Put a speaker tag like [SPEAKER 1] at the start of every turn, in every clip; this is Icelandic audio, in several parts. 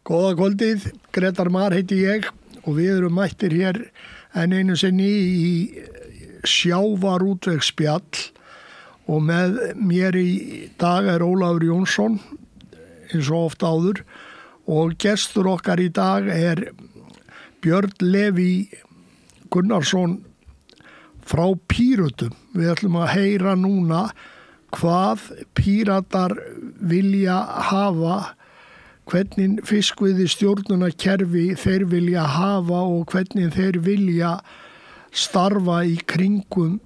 [SPEAKER 1] Góða kvöldið, Grétar Mar heiti ég og við erum mættir hér enn einu sinni í sjávarútvegsspjall og með mér í dag Ólafur Jónsson eins og oft áður og gestur okkar í dag Björn Leví Gunnarsson frá Pírötum. Við ætlum að heyra núna hvað Píratar vilja hafa, hvernig fiskveiði stjórnunarkerfi þeir vilja hafa og hvernig þeir vilja starfa í kringum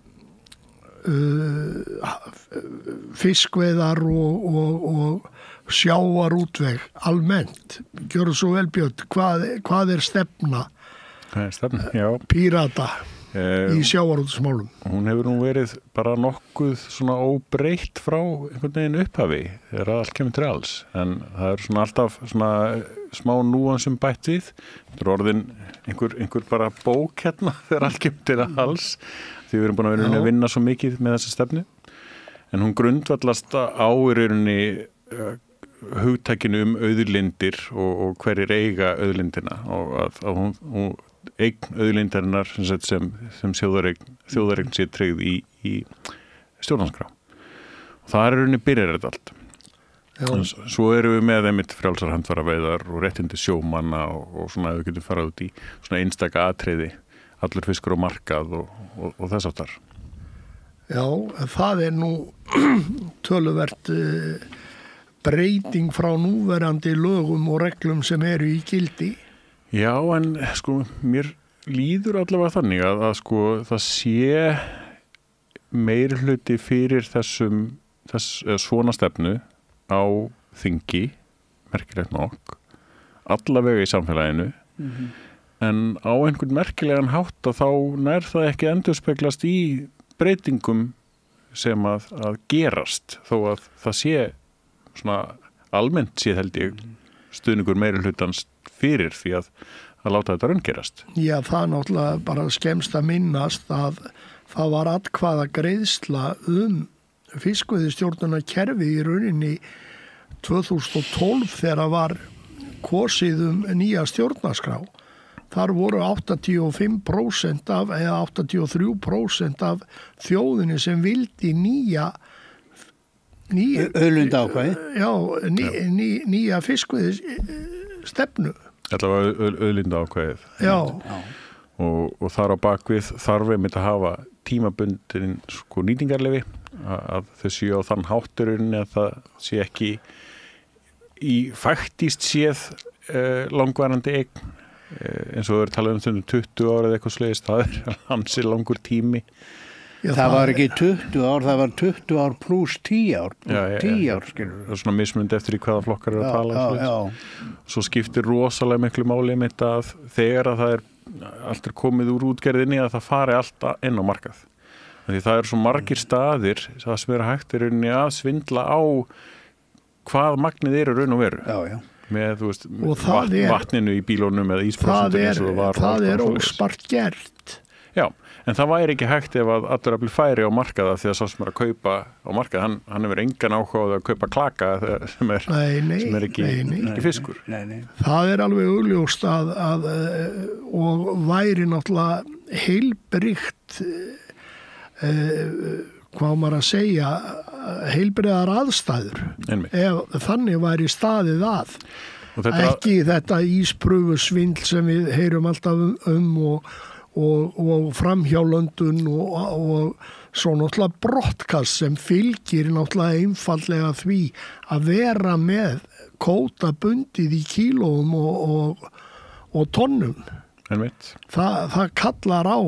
[SPEAKER 1] fiskveiðar og sjávarútveg almennt. Gjörðu svo vel, Björn, hvað stefna?
[SPEAKER 2] Stefna, já.
[SPEAKER 1] Pírata í sjávarútvegsmálum?
[SPEAKER 2] Hún hefur nú verið bara nokkuð svona óbreytt frá einhvern veginn upphafi þegar allt kemur til alls, en það svona alltaf svona smá núansum bætt við. Það orðin einhver bara bók hérna þegar allt kemur til alls, því við erum búin að vinna svo mikið með þessa stefnu, en hún grundvallast á í rauninni hugtakinu auðlindir og hverjir eiga auðlindina og að hún eign auðlindarinnar sem þjóðareign sé tryggð í stjórnarskrá. Og það rauninni byrjar þetta allt. Já. Svo erum við með einmitt frjálsar handfæraveiðar og réttindi sjómanna og svona að við getum farað út í svona einstaka atriði, allur fiskur á markað og þess áttar.
[SPEAKER 1] Já, það nú töluvert breyting frá núverandi lögum og reglum sem eru í gildi.
[SPEAKER 2] Já, en sko mér líður allavega þannig að sko það sé meiri hluti fyrir svona stefnu á þingi, merkilegt nokk, allavega í samfélaginu, en á einhvern merkilegan hátt að þá nær það ekki endurspeglast í breytingum sem að gerast, þó að það sé svona almennt séð held ég stuðningur meiri hlutans fyrir því að láta þetta raungerast. Já,
[SPEAKER 1] það náttúrulega bara skemmst að minnast að það var atkvæða greiðsla fiskveiðistjórnunarkerfi í rauninni 2012 þegar var kosið nýja stjórnarskrá. Þar voru 85% eða 83% af þjóðinni sem vildi nýja
[SPEAKER 3] auðlindaákvæði.
[SPEAKER 1] Já, nýja fiskveiðistefnu.
[SPEAKER 2] Þetta var auðlindaákvæðið.
[SPEAKER 1] Já.
[SPEAKER 2] Og þar á bakvið þarf einmitt að hafa tímabundin sko nýtingarleyfi, að þau séu á þann hátturinn að það sé ekki í faktískt séð langvarandi eign, eins og við talað stundum 20 ár eða eitthvað slegist, það hansi langur tími.
[SPEAKER 3] Já, það var ekki 20 ár, það var 20 ár pluss 10 ár. 10 ár, skilur.
[SPEAKER 2] Það svona mismunandi eftir í hvaða flokkar að tala.
[SPEAKER 3] Já.
[SPEAKER 2] Svo skiptir rosalega miklu máli mitt að þegar að allt komið úr útgerðinni að það fari allt inn á markað. Því það svo margir staðir það sem hægt rauninni að svindla á hvað magnið raun og veru.
[SPEAKER 3] Já.
[SPEAKER 2] Með, þú veist, vatninu í bílónum eða ísprósentunum.
[SPEAKER 1] Það óspart gert.
[SPEAKER 2] Já, en það væri ekki hægt ef að allur afl færi á markaða því að sá sem að kaupa á markað, hann hefur engan áhuga að kaupa klaka sem ekki fiskur.
[SPEAKER 3] Nei.
[SPEAKER 1] Það alveg augljóst að og væri náttúrulega heilbrigt hvað maður að segja heilbriðar aðstæður ef þannig væri staðið að ekki þetta íspröfu svindl sem við heyrum alltaf og framhjálöndun og svo náttúrulega brottkast sem fylgir náttúrulega einfallega því að vera með kóta bundið í kílóum og tonnum. Það kallar á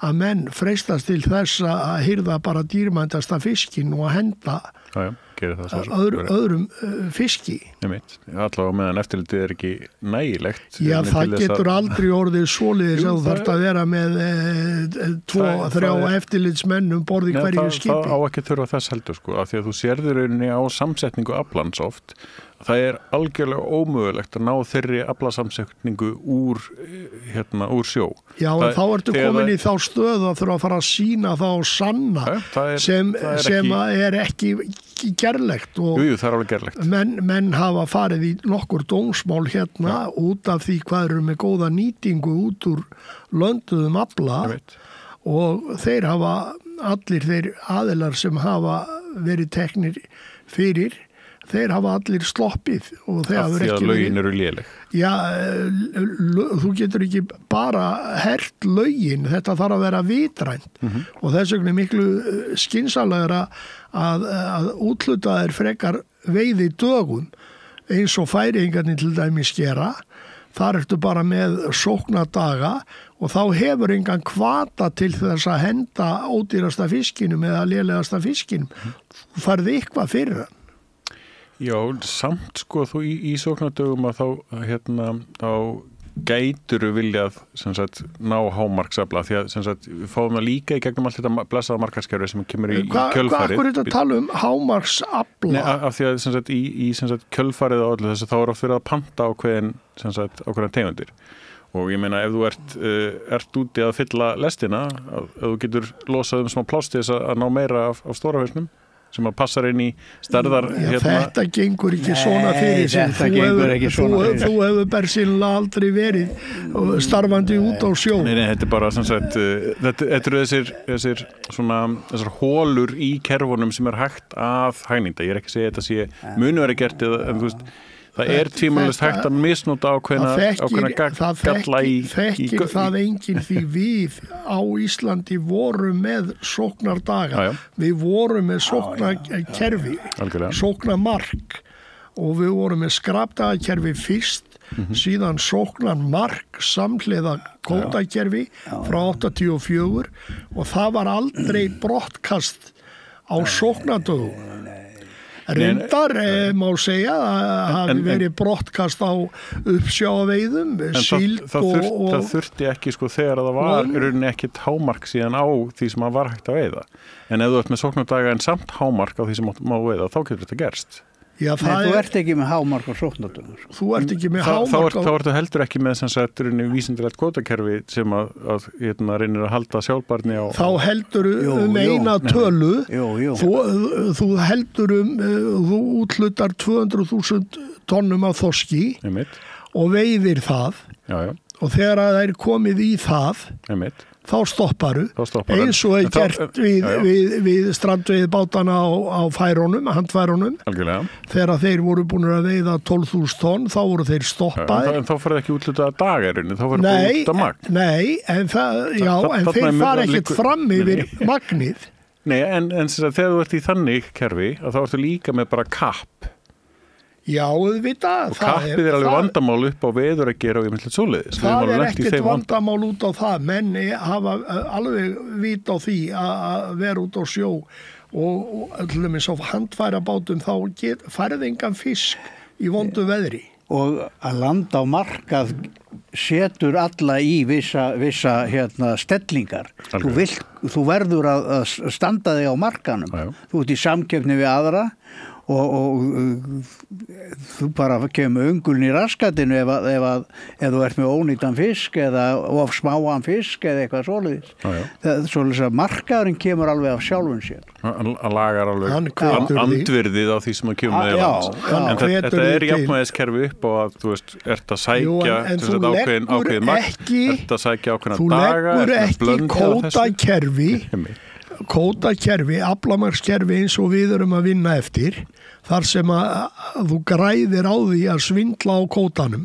[SPEAKER 1] að menn freistast til þess að hirða bara dýrmætasta fiskin og að henda öðrum fiski.
[SPEAKER 2] Allavega meðan eftirlitið ekki nægilegt.
[SPEAKER 1] Já, það getur aldrei orðið svoleiðis að þú þarft að vera með 2-3 eftirlitsmenn borði hverju skipi.
[SPEAKER 2] Það á ekki þurfa þess heldur sko, af því að þú sérður rauninni á samsetningu aflans oft. Það algjörlega ómögulegt að ná þeirri aflasamsetningu úr sjó.
[SPEAKER 1] Já, en þá ertu komin í þá stöðu að þurfa að fara að sýna þá sanna sem ekki ekki gerlegt og
[SPEAKER 2] jú, það alveg gerlegt.
[SPEAKER 1] Menn hafa farið í nokkur dómsmál hérna út af því hvað eru með góða nýtingu út úr lönduðum afla og þeir hafa allir þeir aðilar sem hafa verið teknir fyrir þeir hafa allir sloppið og þeir hafa ekki
[SPEAKER 2] verið. Af því að lögin eru léleg.
[SPEAKER 1] Já, þú getur ekki bara hert lögin, þetta þarf að vera vitrænt og þess vegna miklu skynsamlegra að útluta þær frekar veiði dögum eins og færingarnir til dæmis gera. Þar ertu bara með sóknadaga og þá hefur engan hvata til þess að henda ódýrasta fiskinum eða lélegasta fiskinum. Þú færði eitthvað fyrir hann.
[SPEAKER 2] Já, samt sko þú í sóknardögum að þá gætur viljað sem sagt ná hámarksafla því að sem sagt við fáum það líka í gegnum allt þetta blessaða markaðskerfi sem kemur í kjölfarið.
[SPEAKER 1] Hvað er þetta að tala um hámarksafla?
[SPEAKER 2] Nei, af því að sem sagt í sem sagt kjölfarið og öllu þessu þá oft verið að panta ákveðin tegundir. Og ég meina ef þú ert úti að fylla lestina, ef þú getur losað smá pláss til þess að ná meira af stóra hausnum sem að passar inn í stærðar
[SPEAKER 1] Þetta gengur ekki svona fyrir sig. Þú hefur bersinlega aldrei verið starfandi út á sjó.
[SPEAKER 2] Nei, þetta er bara sem sagt, þetta eru þessar hólur í kerfunum sem er hægt að hagnýta. Ég er ekki að segja þetta sé munu verið gert en þú veist það er tvímælist hægt að misnóta ákveðna galla í
[SPEAKER 1] þekkir það enginn því við á Íslandi vorum með sóknardaga. Við vorum með sóknarkerfi, sóknarmark og við vorum með skrapdagakerfi fyrst, síðan sóknarmark samhliða kvótakerfi frá 84 og það var aldrei brottkast á sóknardögum. Reyndar má segja að hafi verið brottkast á uppsjávarveiðum, síld og...
[SPEAKER 2] Það þurfti ekki sko þegar það var rauninni ekkert hámark síðan á því sem var hægt að veiða. En ef þú ert með sóknardaga en samt hámark á því sem má veiða, þá getur þetta gerst.
[SPEAKER 3] Já, þú ert ekki með hámark á sóknardögum.
[SPEAKER 1] Þú ert ekki með hámark á...
[SPEAKER 2] Þá ertu heldur ekki með sem sagt vísindilegt kvótakerfi sem að reynir að halda sjálfbærni á...
[SPEAKER 1] Þá heldur eina tölu. Þú heldur þú útlutar 200.000 tonnum af þorski og veiðir það. Og þegar það er komið í það... Þá stopparu, eins og er gert við strandveiðbátana á færunum, handfærunum.
[SPEAKER 2] Algjörlega.
[SPEAKER 1] Þegar þeir voru búin að veiða 12.000 tonn, þá voru þeir stoppaðir.
[SPEAKER 2] En þá farið ekki útlutaða dagarinn, þá farið bara út af magn.
[SPEAKER 1] Nei, en þeir farið ekkert fram yfir magnið.
[SPEAKER 2] Nei, en þegar þú ert í þannig kerfi, að þá ertu líka með bara kapp.
[SPEAKER 1] Já, auðvitað.
[SPEAKER 2] Og kappið er alveg vandamál upp á veður að gera og ég myndi svoleiðis.
[SPEAKER 1] Það er ekkert vandamál út á það. Menn hafa alveg vit á því að vera út á sjó og til dæmis á handfærabátum þá færði engan fisk í vondu veðri.
[SPEAKER 3] Og að landa á markað setur alla í vissa stellingar. Þú verður að standa þig á markanum. Þú ert í samkeppni við aðra og þú bara kemur önguln í raskatinu ef þú ert með ónýtan fisk eða of smáan fisk eða eitthvað svoleiðis. Svoleiðis að markaðurinn kemur alveg af sjálfum sér.
[SPEAKER 2] Hann lagar alveg andvirðið á því sem að kemur með lands. En þetta er jafnvægiskerfi upp á að þú veist, ert að sækja ákveðin makt, ert að sækja ákveðina daga,
[SPEAKER 1] þú leggur ekki kvótakerfi, aflamarkskerfi eins og við erum að vinna eftir þar sem að þú græðir á því að svindla á kvótanum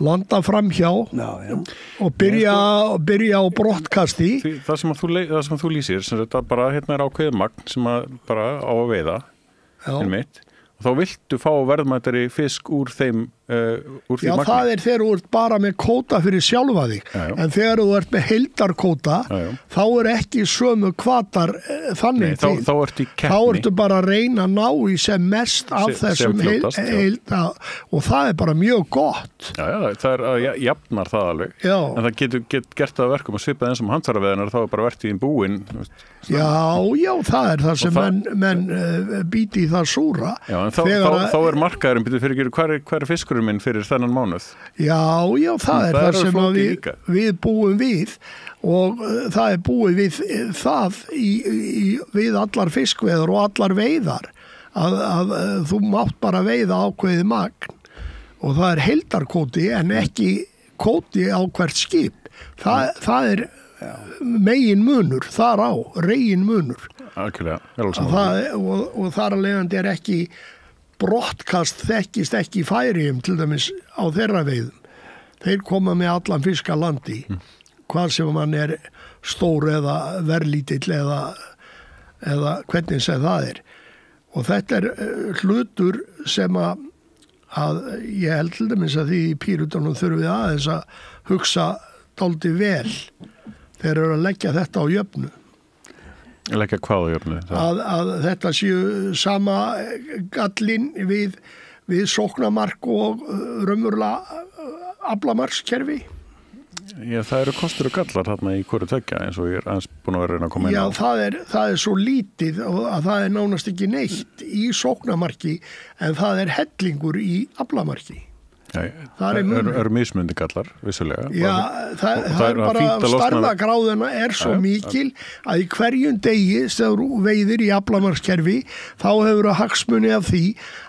[SPEAKER 1] landa framhjá og byrja á brottkasti.
[SPEAKER 2] Það sem þú lýsir sem þetta bara er ákveðið magn sem að bara á að veiða einmitt og þá viltu fá verðmætari fisk úr þeim úr því magni.
[SPEAKER 1] Já, það er þegar þú ert bara með kvóta fyrir sjálfa þig en þegar þú ert með heildarkvóta þá er ekki sömu hvatar þannig
[SPEAKER 2] þá ertu í keppni.
[SPEAKER 1] Þá ertu bara að reyna að ná í sem mest af þessum og það er bara mjög gott.
[SPEAKER 2] Já, það er jafnar það alveg. En það getur gert það verkum að svipað eins og handfæraveðinar þá er bara vertíðin búin.
[SPEAKER 1] Já, það er það sem menn býti í það súra.
[SPEAKER 2] Já, en þá er markaðurinn býtur fyrir hver er fiskurinn minn fyrir þennan mánuð?
[SPEAKER 1] Já, það er það sem við búum við og það er búið við það við allar fiskveiðar og allar veiðar að þú mátt bara veiða ákveðið magn og það heildarkvóti en ekki kvóti á hvert skip. Það er megin munur, þar á, regin munur.
[SPEAKER 2] Algjörlega.
[SPEAKER 1] Og þar að leiðandi ekki brottkast þekkist ekki í Færeyjum til dæmis á þeirra veiðum. Þeir koma með allan fisk að landi, hvað sem mann stór eða verðlítill eða hvernig sem það er. Og þetta hlutur sem að ég held til dæmis að því í Pírötunum þurfum við aðeins að hugsa dálítið vel þegar eru að leggja þetta á jöfnu.
[SPEAKER 2] Leggja hvað á jöfnu?
[SPEAKER 1] Að þetta séu sama gallinn við sóknarmark og raunverulega aflamarkskerfi.
[SPEAKER 2] Já, það eru kostur og gallar þarna í hverju tveggja eins og ég aðeins búin að reyna að koma inn á.
[SPEAKER 1] Já, það er svo lítið og að það nánast ekki neitt í sóknarmarki en það hellingur í aflamarki. Það eru mismundi gallar, vissulega. Já, það er bara stærðagráðuna svo mikil að í hverjum degi þegar þú veiðir í aflamarkskerfi þá hefur það hagsmuni af því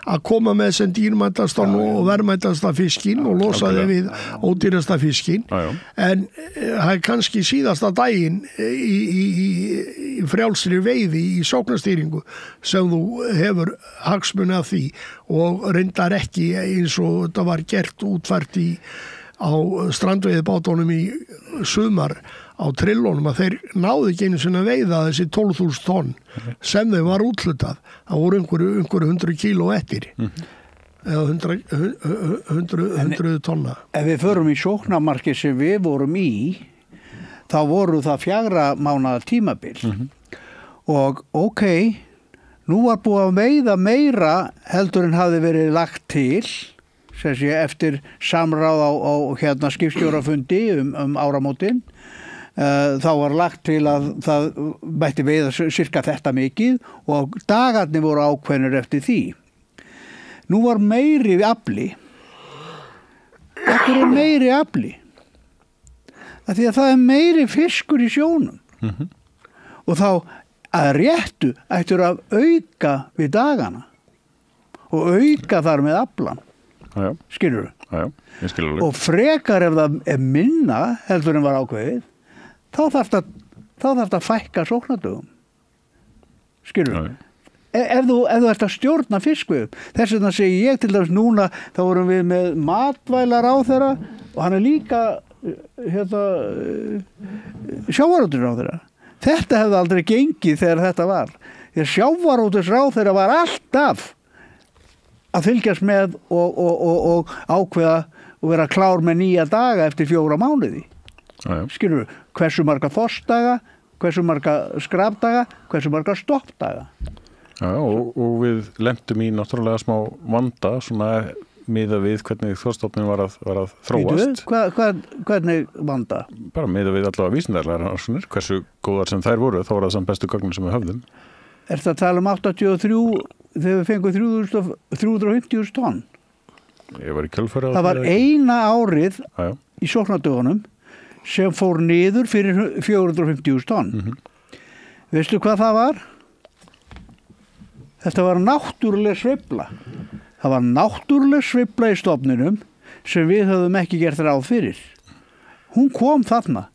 [SPEAKER 1] að koma með sem dýrmætastan og verðmætasta fiskinn og losa þig við ódýrasta fiskinn. En það kannski síðasta daginn í frjálsri veiði í sóknarstýringu sem þú hefur hagsmuni af því og reyndar ekki eins og þetta var gert útfært á strandveiðibátunum í sumar á trillunum að þeir náðu ekki einu sinni að veiða þessi 12.000 tonn sem þeim var úthlutað. Það voru einhverju 100 kíló eftir eða 100 tonna.
[SPEAKER 3] Ef við förum í sóknarmarki sem við vorum í þá voru það 4 mánaða tímabil og nú var búið að veiða meira heldur en hafði verið lagt til sem sé eftir samráð á skipstjórafundi áramótin. Þá var lagt til að það mætti veiða cirka þetta mikið og dagarnir voru ákveðnir eftir því. Nú var meiri afli. Þetta er meiri afli. Því að það er meiri fiskur í sjónum. Og þá að réttu ættur að auka við dagana og auka þar með aflan. Skilurðu?
[SPEAKER 2] Já, ég skilur alveg.
[SPEAKER 3] Og frekar ef það minna heldur en var ákveðið þá þarf það að fækka sóknardögum. Skilurðu? Ef þú ert að stjórna fiskveiðum, þess vegna segi ég til dæmis núna, þá vorum við með matvælaráðherra og hann líka sjávarútvegsráðherra. Þetta hefði aldrei gengið þegar þetta var. Því sjávarútvegsráðherra var alltaf að fylgjast með og ákveða og vera klár með 9 daga eftir 4 mánuði. Skilur við, hversu marga þorstdaga, hversu marga skrafdaga, hversu marga stoppdaga.
[SPEAKER 2] Já, og við lentum í náttúrulega smá vanda svona miðað við hvernig þorstofnin var að þróast.
[SPEAKER 3] Hvernig vanda?
[SPEAKER 2] Bara miðað við allavega vísindarlegar rannsóknir, hversu góðar sem þær voru, þá var það samt bestu gögnin sem við höfðum.
[SPEAKER 3] Ertu að tala 83 þegar við fengum 350.000 tonn?
[SPEAKER 2] Ég var í kjölfari.
[SPEAKER 3] Það var eina árið í sóknardögunum sem fór niður fyrir 450.000 tonn. Veistu hvað það var? Þetta var náttúruleg sveifla. Það var náttúruleg sveifla í stofninum sem við höfðum ekki gert ráð fyrir. Hún kom þarna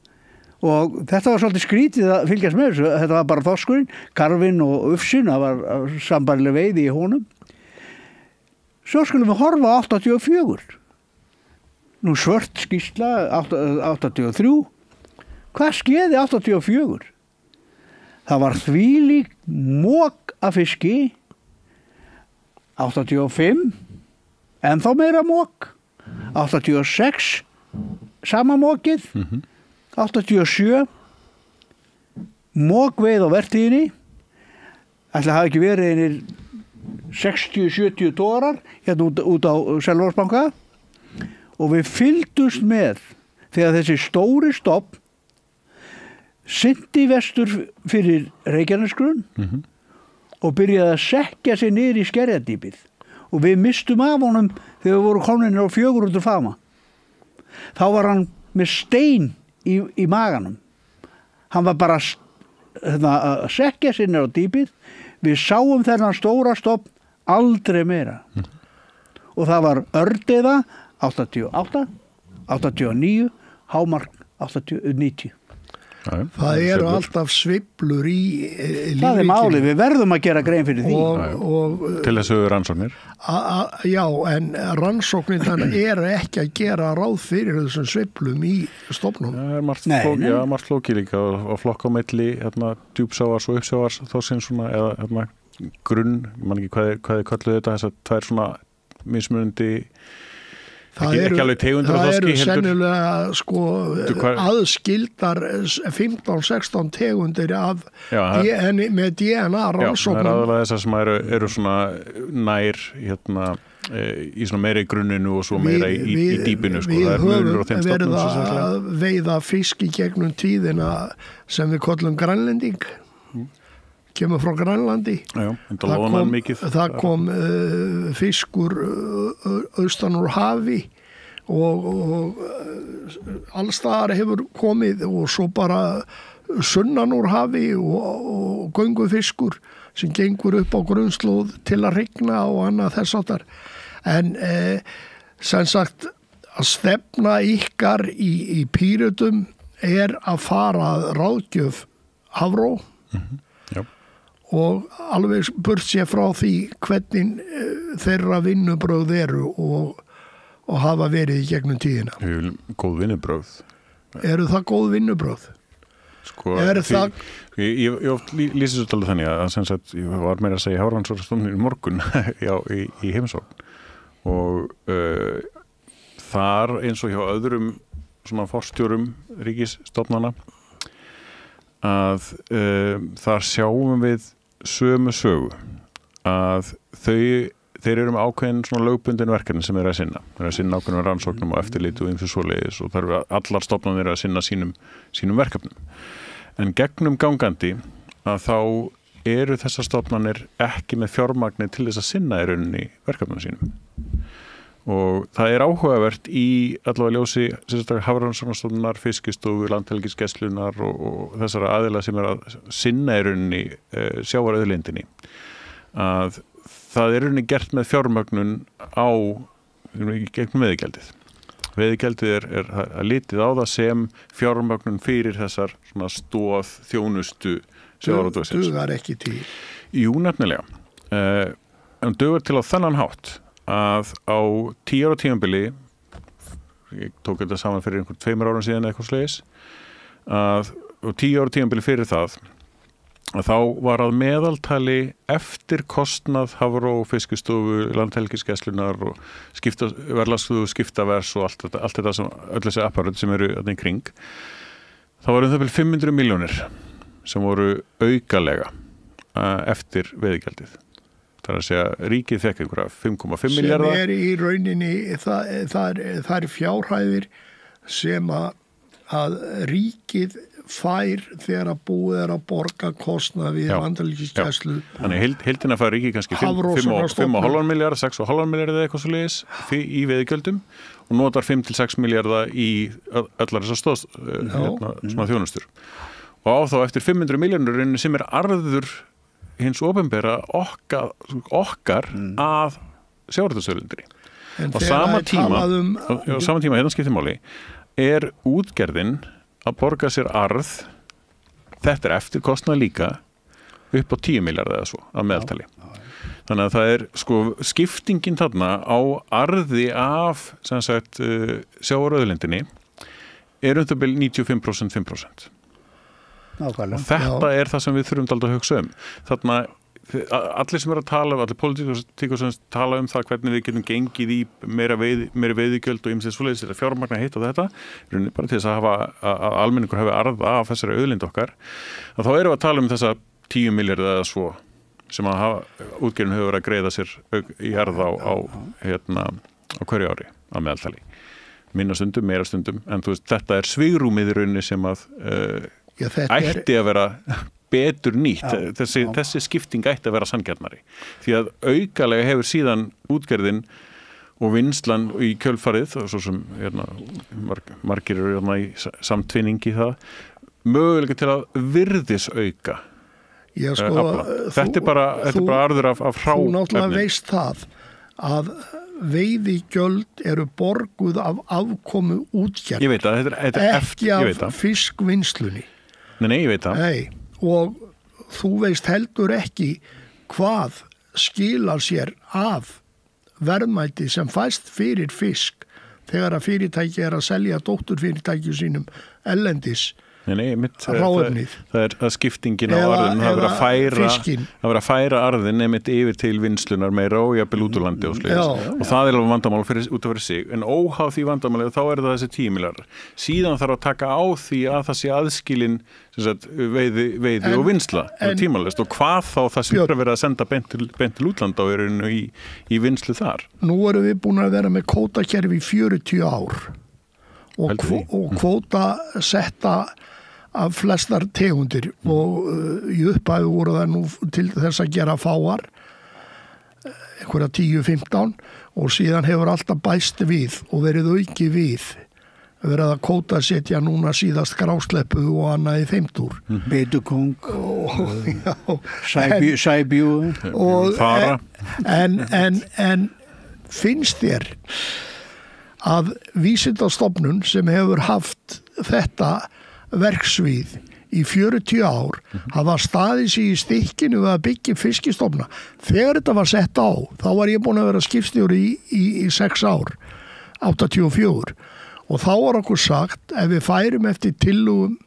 [SPEAKER 3] og þetta var svolítið skrítið að fylgjast með þessu. Þetta var bara þorskurinn, karfinn og ufsinn, það var sambærileg veiði í honum. Svo skulum við horfa á 84. Nú svört skýrsla 83. Hvað skeiði 84? Það var þvílík mok af fiski. 85 ennþá meira mok. 86 sama mokið. 87 mokveið á vertíðinni. Ætli hafi ekki verið einir 60-70 tórar hérna út á Selvogsbanka og við fylgdust með þegar þessi stóri stopp synti vestur fyrir Reykjanesgrunn og byrjaði að sekja sig niður í Skerjadýpið og við mistum af honum þegar við vorum komin á 400 fama. Þá var hann með stein í maganum. Hann var bara að sekja sig niður á dýpið. Við sáum þennan stóra stopp aldrei meira. Og það var ördeiða 88, 89, hámark 90.
[SPEAKER 1] Það eru alltaf sveiflur í lífríkinu.
[SPEAKER 3] Það er málið, við verðum að gera grein fyrir því.
[SPEAKER 2] Til þessu rannsóknir.
[SPEAKER 1] Já, en rannsóknir þannig eru ekki að gera ráð fyrir þessum sveiflum í stofnum.
[SPEAKER 2] Það er margt flókið líka og flokk á milli djúpsávars og uppsávars þá sem svona, eða grunn, ég man ekki hvað þið kölluðu þetta, þess að tvær svona mismunandi
[SPEAKER 1] Það eru sennilega aðskildar 15-16 tegundir með DNA rannsóknum.
[SPEAKER 2] Það er aðalega þessar sem eru svona nær í svona meira í grunninu og svo meira í dýpinu.
[SPEAKER 1] Við höfum verið að veiða fisk í gegnum tíðina sem við kollum grænlending. Kemur frá Grænlandi. Það kom fiskur austan úr hafi og allstaðar hefur komið og svo bara sunnan úr hafi og göngufiskur sem gengur upp á grunnslóð til að rigna og annað þess áttar. En sem sagt að stefna ykkar í Pírötum er að fara að ráðgjöf Hafró. Og alveg burt sér frá því hvernig þeirra vinnubrögð eru og hafa verið í gegnum tíðina.
[SPEAKER 2] Góð vinnubrögð.
[SPEAKER 1] Eru það góð vinnubrögð?
[SPEAKER 2] Ég oft lýsi svo talað þannig að sem sagt, ég var meira að segja Hafrannsóknastofnunin í morgun í heimsókn og þar eins og hjá öðrum svona forstjórum ríkisstofnana að þar sjáum við sömu sögu að þeir eru með ákveðin svona lögbundin verkefni sem þeir að sinna. Þeir að sinna ákveðin rannsóknum og eftirliti og ýmsu svoleiðis og þar eru allar stofnanir að sinna sínum verkefnum. En gegnum gangandi að þá eru þessar stofnanir ekki með fjármagni til þess að sinna í rauninni verkefnum sínum. Og það er áhugavert í allavega ljósi sérstaklega Hafrannsóknastofnunar, Fiskistofu, Landhelgisgæslunnar og þessara aðila sem að sinna í rauninni sjávarauðlindinni að það er rauninni gert með fjármögnun á gegnum veiðigjaldið. Veiðigjaldið er að litið á það sem fjármögnun fyrir þessar svona stoð þjónustu sjávarútvegsins.
[SPEAKER 1] Dugar ekki til?
[SPEAKER 2] Jú, nefnilega. En dugar til á þennan hátt að á 10 ára tímabili, ég tók þetta saman fyrir einhvern 2 árum síðan eitthvað slegis, að á 10 ára tímabili fyrir það, að þá var að meðaltali eftir kostnað Hafró, Fiskistofu, Landhelgisgæslunnar og verðlagsstofu, skiptavers og allt þetta sem, öll þessi apparat sem eru í kring, þá var það vel 500 milljónir sem voru aukalega eftir veiðigjaldið. Það er að segja, ríkið fekk einhverja 5,5 milljarða.
[SPEAKER 1] Sem í rauninni, það er fjárhæðir sem að ríkið fær þegar að búið er að borga kostnað við Landhelgisgæslu.
[SPEAKER 2] Þannig heildina fær ríkið kannski 5,5 milljarða, 6,5 milljarða eða eitthvað svoleiðis í veiðigjöldum og notar 5-6 milljarða í allar þessar svona þjónustur. Og á þá eftir 500 milljarður sem er arður hins opinbera okkar að sjávarútvegsauðlindinni. Á sama tíma, hérna skiptir máli, er útgerðin að borga sér arð, þetta er eftir kostnað líka, upp á 10 milljarða eða svo að meðaltali. Þannig að það er skiptingin þarna á arði af sjávarútvegsauðlindinni er bil 95%, 5%.
[SPEAKER 3] Nákvæmlega.
[SPEAKER 2] Og þetta er það sem við þurfum að hugsa um. Þarna, allir sem eru að tala, allir pólitíkur sem tala um það hvernig við getum gengið í meira veiðigjöld og ýmsið svoleiðis þetta fjármagna hitt og þetta, bara til þess að að almenningur hafi arð af þessari auðlind okkar, að þá erum við að tala um þessa 10 milljarða eða svo sem að útgerðin hefur verið að greiða sér í arð á hverju ári að meðaltali. Minna stundum, meira stundum, en þú veist, þetta er svigrúmið í rauninni sem að ætti að vera betur nýtt. Þessi skipting ætti að vera sanngjarnari. Því að aukalega hefur síðan útgerðin og vinnslan í kjölfarið, svo sem margir eru í samtvinningi það, mögulega til að virðisauka Þetta er bara arður af hráefni.
[SPEAKER 1] Þú náttúrulega veist það að veiðigjöld eru borguð af afkomu útgerðar.
[SPEAKER 2] Ég veit að þetta er
[SPEAKER 1] ekki af fiskvinnslunni.
[SPEAKER 2] Nei, ég veit það.
[SPEAKER 1] Nei, og þú veist heldur ekki hvað skilar sér af verðmæti sem fæst fyrir fisk þegar að fyrirtæki að selja dótturfyrirtæki sínum ellendis ráefnið.
[SPEAKER 2] Það er skiptingin á arðin, það verður að færa arðin einmitt yfir til vinslunar meira og jafnvel út úr landi og það er alveg vandamál út af fyrir sig, en óháð því vandamáli þá er það þessi 10 milljarðar. Síðan þarf að taka á því að það sé aðskilin veiði og vinsla tímalist, og hvað þá það sem er verið að senda beint til útlanda og eru í vinslu þar.
[SPEAKER 1] Nú erum við búin að vera með kvótakerfi í 40 ár og kvóta setta af flestar tegundir og í upphæðu voru það nú til þess að gera fáar einhverja 10-15 og síðan hefur alltaf bæst við og verið auki við verið að kvóta setja núna síðast grásleppu og annað í þeimtúr
[SPEAKER 3] Beitukung Sæbjú
[SPEAKER 2] Fara
[SPEAKER 1] en finnst þér að Vísindastofnun sem hefur haft þetta verksvið í 40 ár hafa staðið sig í stikkinu við að byggja fiskistofna. Þegar þetta var sett á, þá var ég búin að vera skipstjóri í 6 ár, 84, og þá var okkur sagt ef við færum eftir tillögum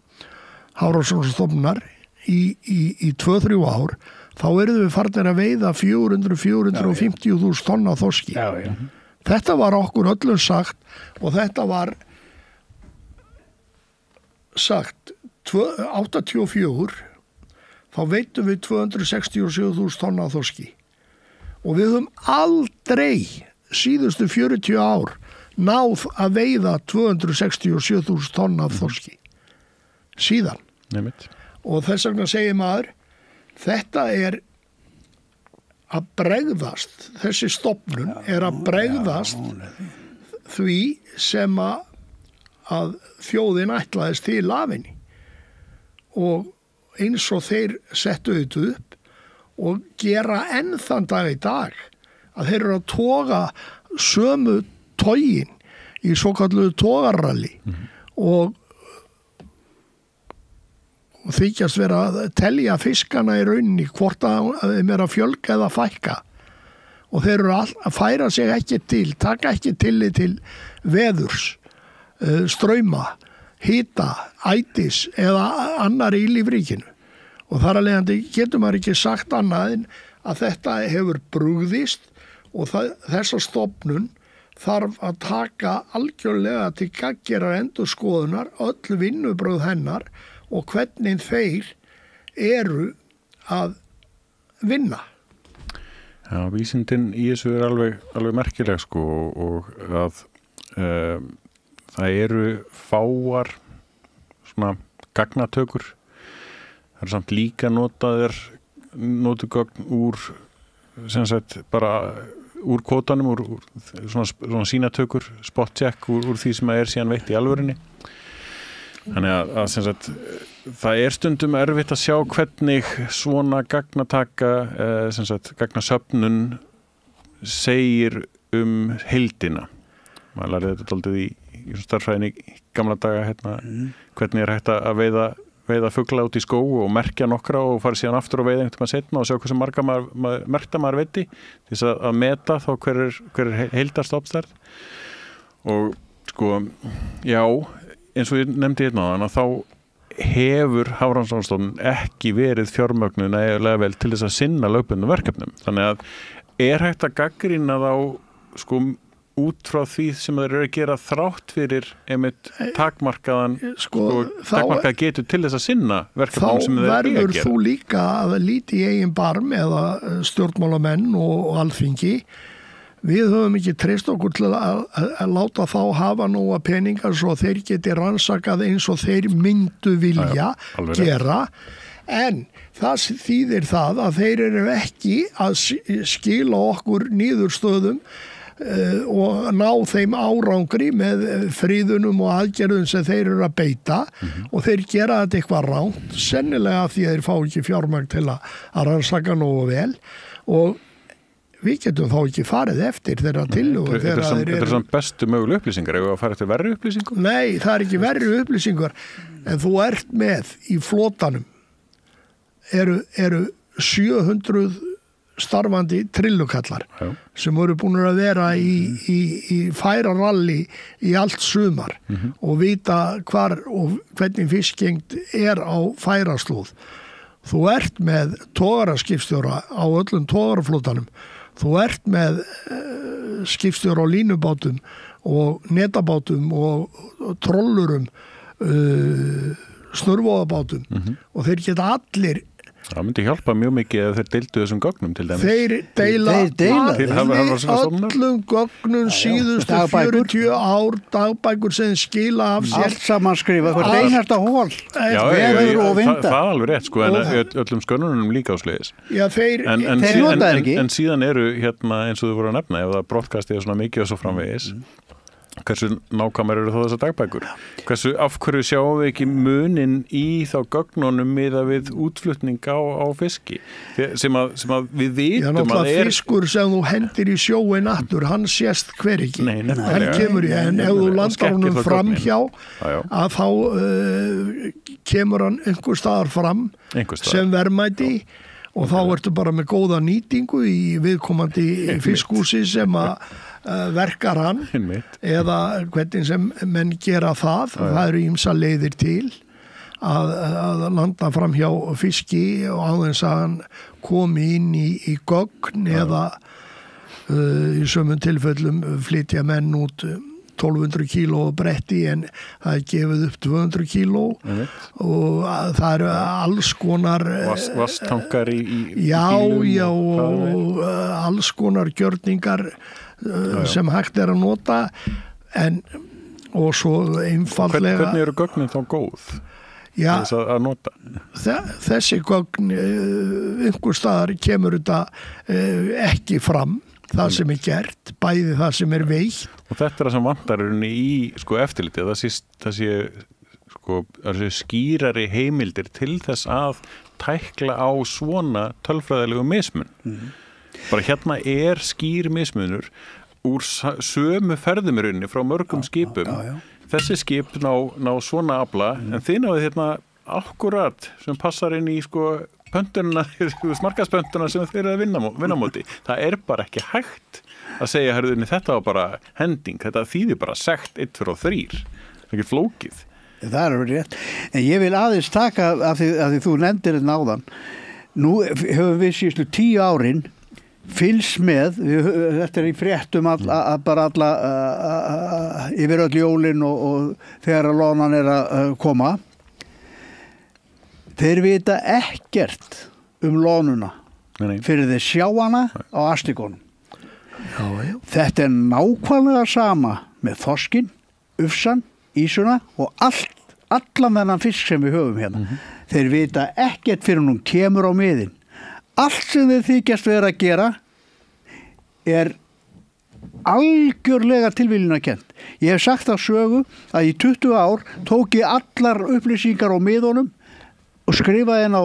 [SPEAKER 1] Hafrannsóknastofnunar í 2-3 ár, þá erum við farnir að veiða 400-450.000 tonna þorski. Þetta var okkur öllum sagt og þetta var sagt 84 þá veitum við 267.000 tonna þorski og við höfum aldrei síðustu 40 ár náð að veiða 267.000 tonna þorski síðan.
[SPEAKER 2] Nefnt.
[SPEAKER 1] Og þess vegna segir maður þetta er að bregðast, þessi stofnun er að bregðast því sem að þjóðin ætlaðist til lafinni og eins og þeir settu þetta upp og gera enn þann dag í dag að þeir eru að toga sömu togin í svokalluðu togarralli og þykjast vera að telja fiskana í rauninni hvort að þeim er að fjölga eða fækka og þeir eru að færa sig ekki til, taka ekki til veðurs strauma, hita, ætis eða annar í lífríkinu og þar að leiðandi getur maður ekki sagt annað en að þetta hefur brugðist og þessa stofnun þarf að taka algjörlega til gagngerrar endurskoðunar öll vinnubrögð hennar og hvernig þeir eru að vinna.
[SPEAKER 2] Já, vísindin í þessu er alveg merkileg sko og að það eru fáar svona gagnatökur. Það samt líka notugögn úr sem sagt bara úr kvótanum, úr svona sínatökur, spot check úr því sem er síðan veitt í alvörinni. Þannig að sem sagt það er stundum erfitt að sjá hvernig svona gagnataka sem sagt gagnasöfnun segir heildina. Maður lærði þetta dálítið í starffræðinni í gamla daga hvernig er hægt að veiða fugla út í skóg og merkja nokkra og fara síðan aftur og veiða einhvern veginn setna og sjá hversu merkta maður veiti til þess að meta þá hver er heildarstofnstærð og sko já, eins og ég nefndi hérna þá hefur Hafrannsóknastofnun ekki verið fjármögnuð nægilega vel til þess að sinna lögbundnum verkefnum. Þannig að er hægt að gagnrýna þá sko út frá því sem þeir eru að gera þrátt fyrir einmitt takmarkaðan takmarkað getur til þess að sinna verkefnum sem þeir eru að gera. Þá verður þú líka að líti í eigin barm eða stjórnmálamenn og alþingi. Við höfum ekki treyst okkur til að láta þá hafa nóga peningar svo þeir geti rannsakað eins og þeir myndu vilja gera. En það þýðir það að þeir eru ekki að skila okkur niðurstöðum
[SPEAKER 1] og ná þeim árangri með friðunum og aðgerðum sem þeir eru að beita og þeir gera þetta eitthvað ránt, sennilega því að þeir fá ekki fjármagn til að rannsaka nógu vel og við getum þá ekki farið eftir þeirra tillögur.
[SPEAKER 2] Þetta er svona bestu möguleg upplýsingar, eða að fara eftir verri upplýsingar?
[SPEAKER 1] Nei, það er ekki verri upplýsingar, en þú ert með í flotanum eru 700 starfandi trillukallar sem voru búin að vera í færaralli í allt sumar og vita hvar og hvernig fiskgengt á færaslóð. Þú ert með togaraskipstjóra á öllum togaraflotanum. Þú ert með skipstjóra á línubátum og netabátum og trollurum, snurvoðabátum og þeir geta allir.
[SPEAKER 2] Það myndi hjálpa mjög mikið ef þeir deildu þessum gögnum til dæmis.
[SPEAKER 1] Þeir deila öllum gögnum síðustu 40 ár, dagbækur sem skila af sér.
[SPEAKER 3] Allt saman skrifa, hvert einasta hól.
[SPEAKER 2] Það er alveg rétt sko, en öllum skönunum líka á sliðis.
[SPEAKER 1] Já, þeir
[SPEAKER 3] nota ekki.
[SPEAKER 2] En síðan eru hérna eins og þú voru að nefna, ef það broadcastið svona mikið og svo framvegis. Hversu nákvæmar eru þá þessar dagbækur? Af hverju sjáum við ekki munin í þá gögnunum miðað við útflutning á fiski? Sem að við vitum að
[SPEAKER 1] fiskur sem þú hendir í sjóin aftur, hann sést hver ekki. Nei, hann kemur í, en ef þú landar honum framhjá, að þá kemur hann einhver staðar fram sem verðmæti og þá ertu bara með góða nýtingu í viðkomandi fiskhúsi sem að verkar hann eða hvernig sem menn gera það eru ýmsa leiðir til að landa fram hjá fiski og áðins að hann komi inn í gögn eða í sömum tilfellum flytja menn út 1200 kíló bretti en það er gefið upp 200 kíló og það eru alls konar
[SPEAKER 2] vasstankar í
[SPEAKER 1] já og alls konar gjörningar sem hægt er að nota og svo einfaldlega
[SPEAKER 2] Hvernig eru gögnin þá góð þess að nota?
[SPEAKER 1] Þessi gögn einhver staðar kemur þetta ekki fram það sem er gert, bæði það sem er veitt
[SPEAKER 2] og þetta er það sem vantar í sko, eftirliti það sé skýrari heimildir til þess að tækla á svona tölfræðilegu mismun bara hérna er skýr mismunur úr sömu ferðumirinni frá mörgum skipum þessi skip ná svona afla en þið náðu hérna akkurat sem passar inn í sko pöntununa, markaðspöntuna sem þeir eru að vinna móti það er bara ekki hægt að segja herðinni þetta var bara hending þetta þýðir bara sekt 1, 2 og 3 það er ekki flókið
[SPEAKER 3] Það er alveg rétt en ég vil aðeins taka af því þú nefndir þetta áðan nú höfum við síðustu 10 árin fylgst með, þetta er í fréttum bara alla yfir öll jólin og þegar að loðnan er að koma þeir vita ekkert loðnuna fyrir þeir sjá hana á astikonum þetta er nákvæmlega sama með þorskin, ufsan, ísuna og allan þennan fisk sem við höfum hérna þeir vita ekkert fyrir hún kemur á miðin allt sem þeir þykjast vera að gera er algjörlega tilviljunarkennt. Ég hef sagt á sögu að í 20 ár tók ég allar upplýsingar á miðunum og skrifaði henn á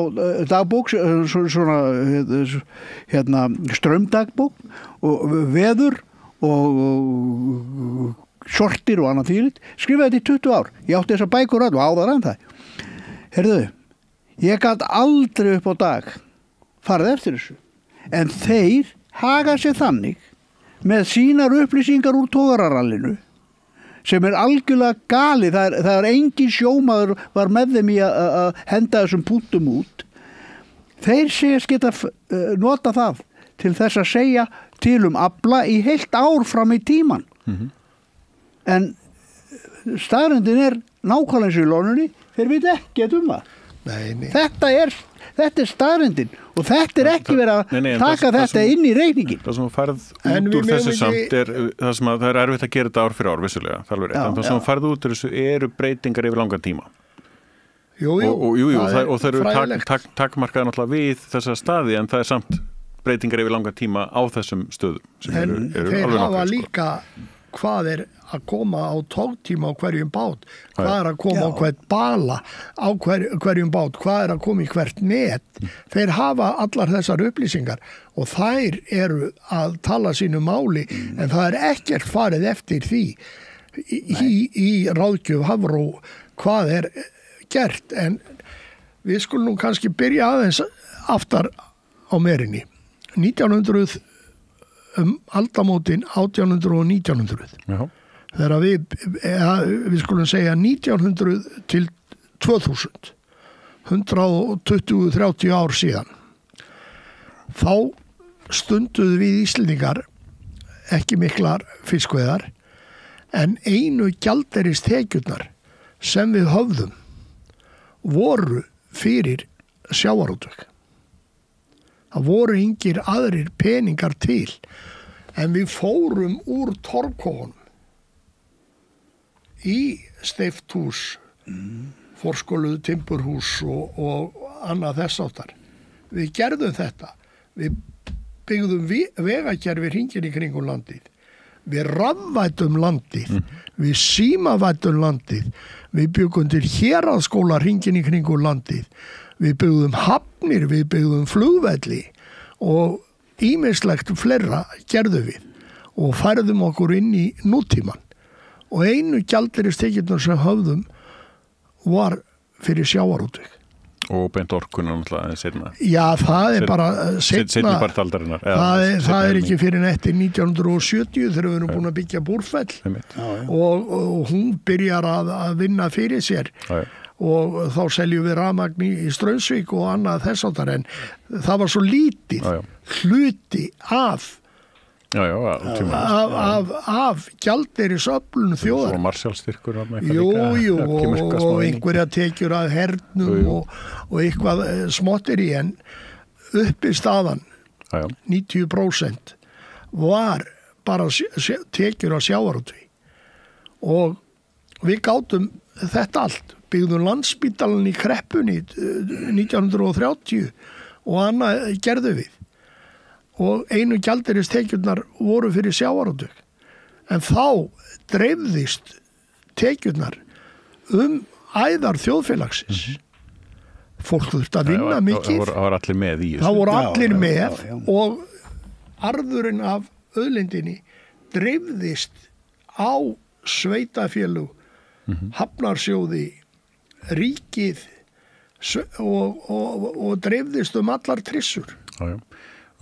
[SPEAKER 3] dagbók, svona strömdagbók og veður og sortir og annað þýrið. Skrifaði þetta í 20 ár. Ég átti þessar bækur og áðar en það. Heyrðu, ég gat aldrei upp á dag farið eftir þessu. En þeir haga sér þannig með sínar upplýsingar úr togararallinu sem er algjörlega gali. Það er engin sjómaður var með þeim í að henda þessum punktum út. Þeir segist geta nota það til þess að segja til afla í heilt ár fram í tíman. En staðreyndin er nákvæmlega eins og í lónunni, þeir vita ekkert það.
[SPEAKER 2] Nei.
[SPEAKER 3] Þetta er staðreyndin og þetta er ekki verið að taka þetta inn í reikningin.
[SPEAKER 2] Það sem þú færð út úr þessu samt er það sem að það er erfitt að gera þetta ár fyrir ár vissulega, það er alveg rétt, en það sem þú færð út úr þessu eru breytingar yfir langan tíma.
[SPEAKER 1] Jú,
[SPEAKER 2] og það eru takmarkaði náttúrulega við þessa staði en það er samt breytingar yfir langa tíma á þessum stöðum sem eru
[SPEAKER 1] þeir
[SPEAKER 2] alveg
[SPEAKER 1] hafa
[SPEAKER 2] nokkrir,
[SPEAKER 1] líka hvað að koma á tóktíma á hverjum bát, hvað að koma á hvert bala á hverjum bát, hvað að koma í hvert net. Þeir hafa allar þessar upplýsingar og þær eru að tala sínu máli en það ekkert farið eftir því í ráðgjöf Hafró hvað gert. En við skulum nú kannski byrja aðeins aftar á merinni. 1900 aldamótin 1800 og 1900. Já. Þegar við skulum segja 1900 til 2000, 120-30 ár síðan, þá stunduðu við Íslendingar ekki miklar fiskveiðar en einu gjaldeyristekjurnar sem við höfðum voru fyrir sjávarútveg. Það voru engir aðrir peningar til en við fórum úr torfkófunum í steypt hús, forskóluð timburhús og annað þess áttar. Við gerðum þetta. Við byggðum vegakerfi hringinn í kringum landið. Við rafvættum landið. Við símavættum landið. Við byggum til héraðsskóla hringinn í kringum landið. Við byggðum hafnir, við byggðum flugvelli og ýmislegt fleira gerðum við og færðum okkur inn í nútíman. Og einu gjaldeyristekjurnar sem höfðum var fyrir sjávarútveg.
[SPEAKER 2] Og beint orkuna náttúrulega seinna.
[SPEAKER 1] Já, það bara seinna.
[SPEAKER 2] Seinni part aldarinnar.
[SPEAKER 1] Það ekki fyrir eftir 1970 þegar við erum búin að byggja Búrfell og hún byrjar að vinna fyrir sér. Já. Og þá seljum við rafmagn í Straumsvík og annað þess áttar en það var svo lítið hluti af gjaldeyrisöflun þjóðar.
[SPEAKER 2] Svo Marshallstyrkur
[SPEAKER 1] og einhverja tekjur að hernum og eitthvað smottir í en uppi staðan 90% var bara tekjur að sjávarútvegi og við gátum þetta allt. Byggðum Landspítalan í kreppunni 1930 og annað gerðum við. Og einu gjaldeyristekjurnar voru fyrir sjávarútveg. En þá dreifðist tekjurnar æðar þjóðfélagsins. Fólk þurfti að vinna mikið.
[SPEAKER 2] Það voru allir með í þessu.
[SPEAKER 1] Það voru allir með og arðurinn af auðlindinni dreifðist á sveitafélög, hafnarsjóði, ríkið og dreifðist allar trissur.
[SPEAKER 2] Já.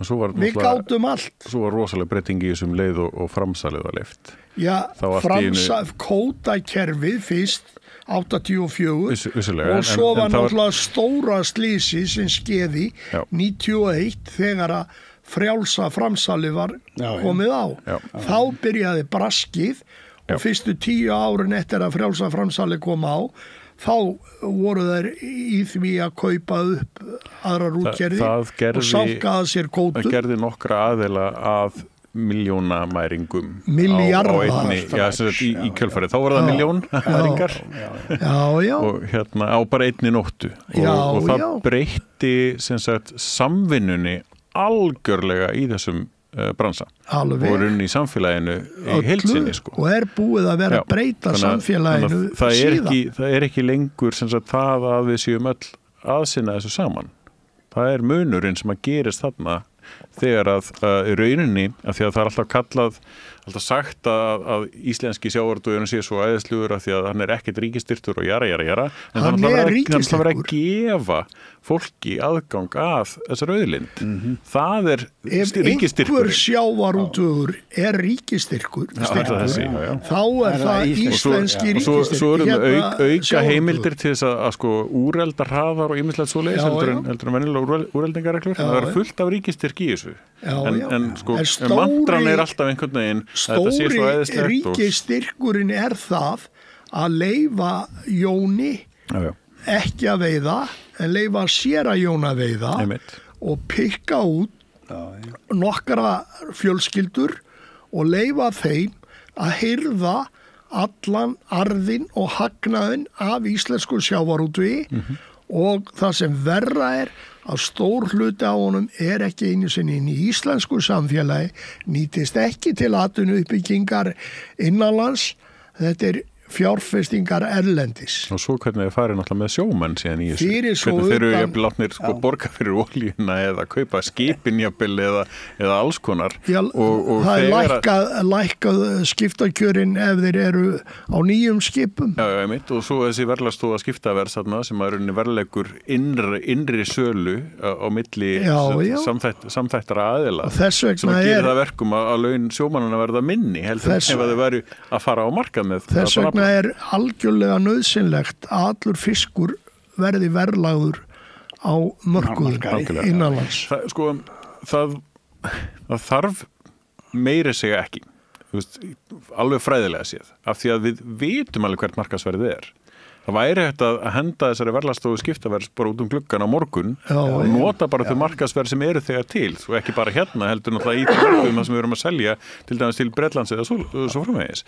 [SPEAKER 2] Við
[SPEAKER 1] gátum allt.
[SPEAKER 2] Svo var rosalega breyting í þessum leið og framsalið var leyft.
[SPEAKER 1] Já, kvótakerfið fyrst 84 og svo var náttúrulega stóra slísi sem skeði 91 þegar að frjálsa framsalið var komið á. Þá byrjaði braskið og fyrstu 10 árin eftir að frjálsa framsalið kom á þá voru þær í því að kaupa upp aðrar útgerðir og sankaða sér kótu.
[SPEAKER 2] Það gerði nokkra aðeila að milljónamæringum
[SPEAKER 1] milljarðar
[SPEAKER 2] í kjölfarið. Þá voru það milljónmæringar og á bara einni nóttu og það breytti samvinnunni algjörlega í þessum bransa og runni í samfélaginu í heilsinni
[SPEAKER 1] og búið að vera að breyta samfélaginu síðan.
[SPEAKER 2] Það ekki lengur það að við séum öll aðsinna þessu saman. Það munurinn sem að gerist þarna þegar að í rauninni að því að það alltaf sagt að íslenski sjávarútvegurinn sé svo æðislegur að því að hann ekkert ríkisstyrktur og jara en
[SPEAKER 1] hann
[SPEAKER 2] það var að gefa fólki aðgang að þessar auðlind. Það
[SPEAKER 1] ef
[SPEAKER 2] ríkisstyrkur.
[SPEAKER 1] Einhver sjávarútvegur ríkisstyrkur þá það íslenski ríkisstyrkur.
[SPEAKER 2] Svo auka heimildir til þess að úrelda hraðar og ýmislegt svoleiðis heldur en venjulega úreldingarreglur. Það fullt af ríkisstyrk í þessu. En mantran alltaf einhvern veginn
[SPEAKER 1] stóri ríkisstyrkurinn það að leyfa Jóni ekki að veiða en leyfa sér að Jóna veiða og pikka út nokkra fjölskyldur og leyfa þeim að hirða allan arðinn og hagnaðinn af íslensku sjávarútvegi og það sem verra að stór hluti á honum ekki einu sinni inn í íslensku samfélagi, nýtist ekki til atvinnuuppbyggingar innanlands, þetta fjárfestingar erlendis.
[SPEAKER 2] Og svo hvernig þið farið náttúrulega með sjómenn síðan í þessu. Hvernig þeir eru jafnvel látnir borga fyrir olíuna eða kaupa skipin jafnvel eða alls konar.
[SPEAKER 1] Já, og það lækkað skiptakjörin ef þeir eru á nýjum skipum.
[SPEAKER 2] Já, einmitt. Og svo þessi verðlagsstofa skiptaverðs þarna sem að rauninni verðleikur innri sölu á milli samþættara aðila. Sem að gera það verkum að laun sjómannana verða minni heldur ef að þau væru að fara á markað með það. Algjörlega nauðsynlegt að allur fiskur verði verðlagður á mörkuðum innanlands. Það þarf meiri segja ekki, alveg fræðilega séð, af því að við vitum alveg hvert markaðsverðið er. Það væri hægt að henda þessari verðlagsstofu skiptaverðs bara út gluggan á morgun og nota bara þau markaðsverð sem eru þegar til og ekki bara hérna heldur náttúrulega í markaðum sem við erum að selja til dæmis til Bretlands eða svo framvegis.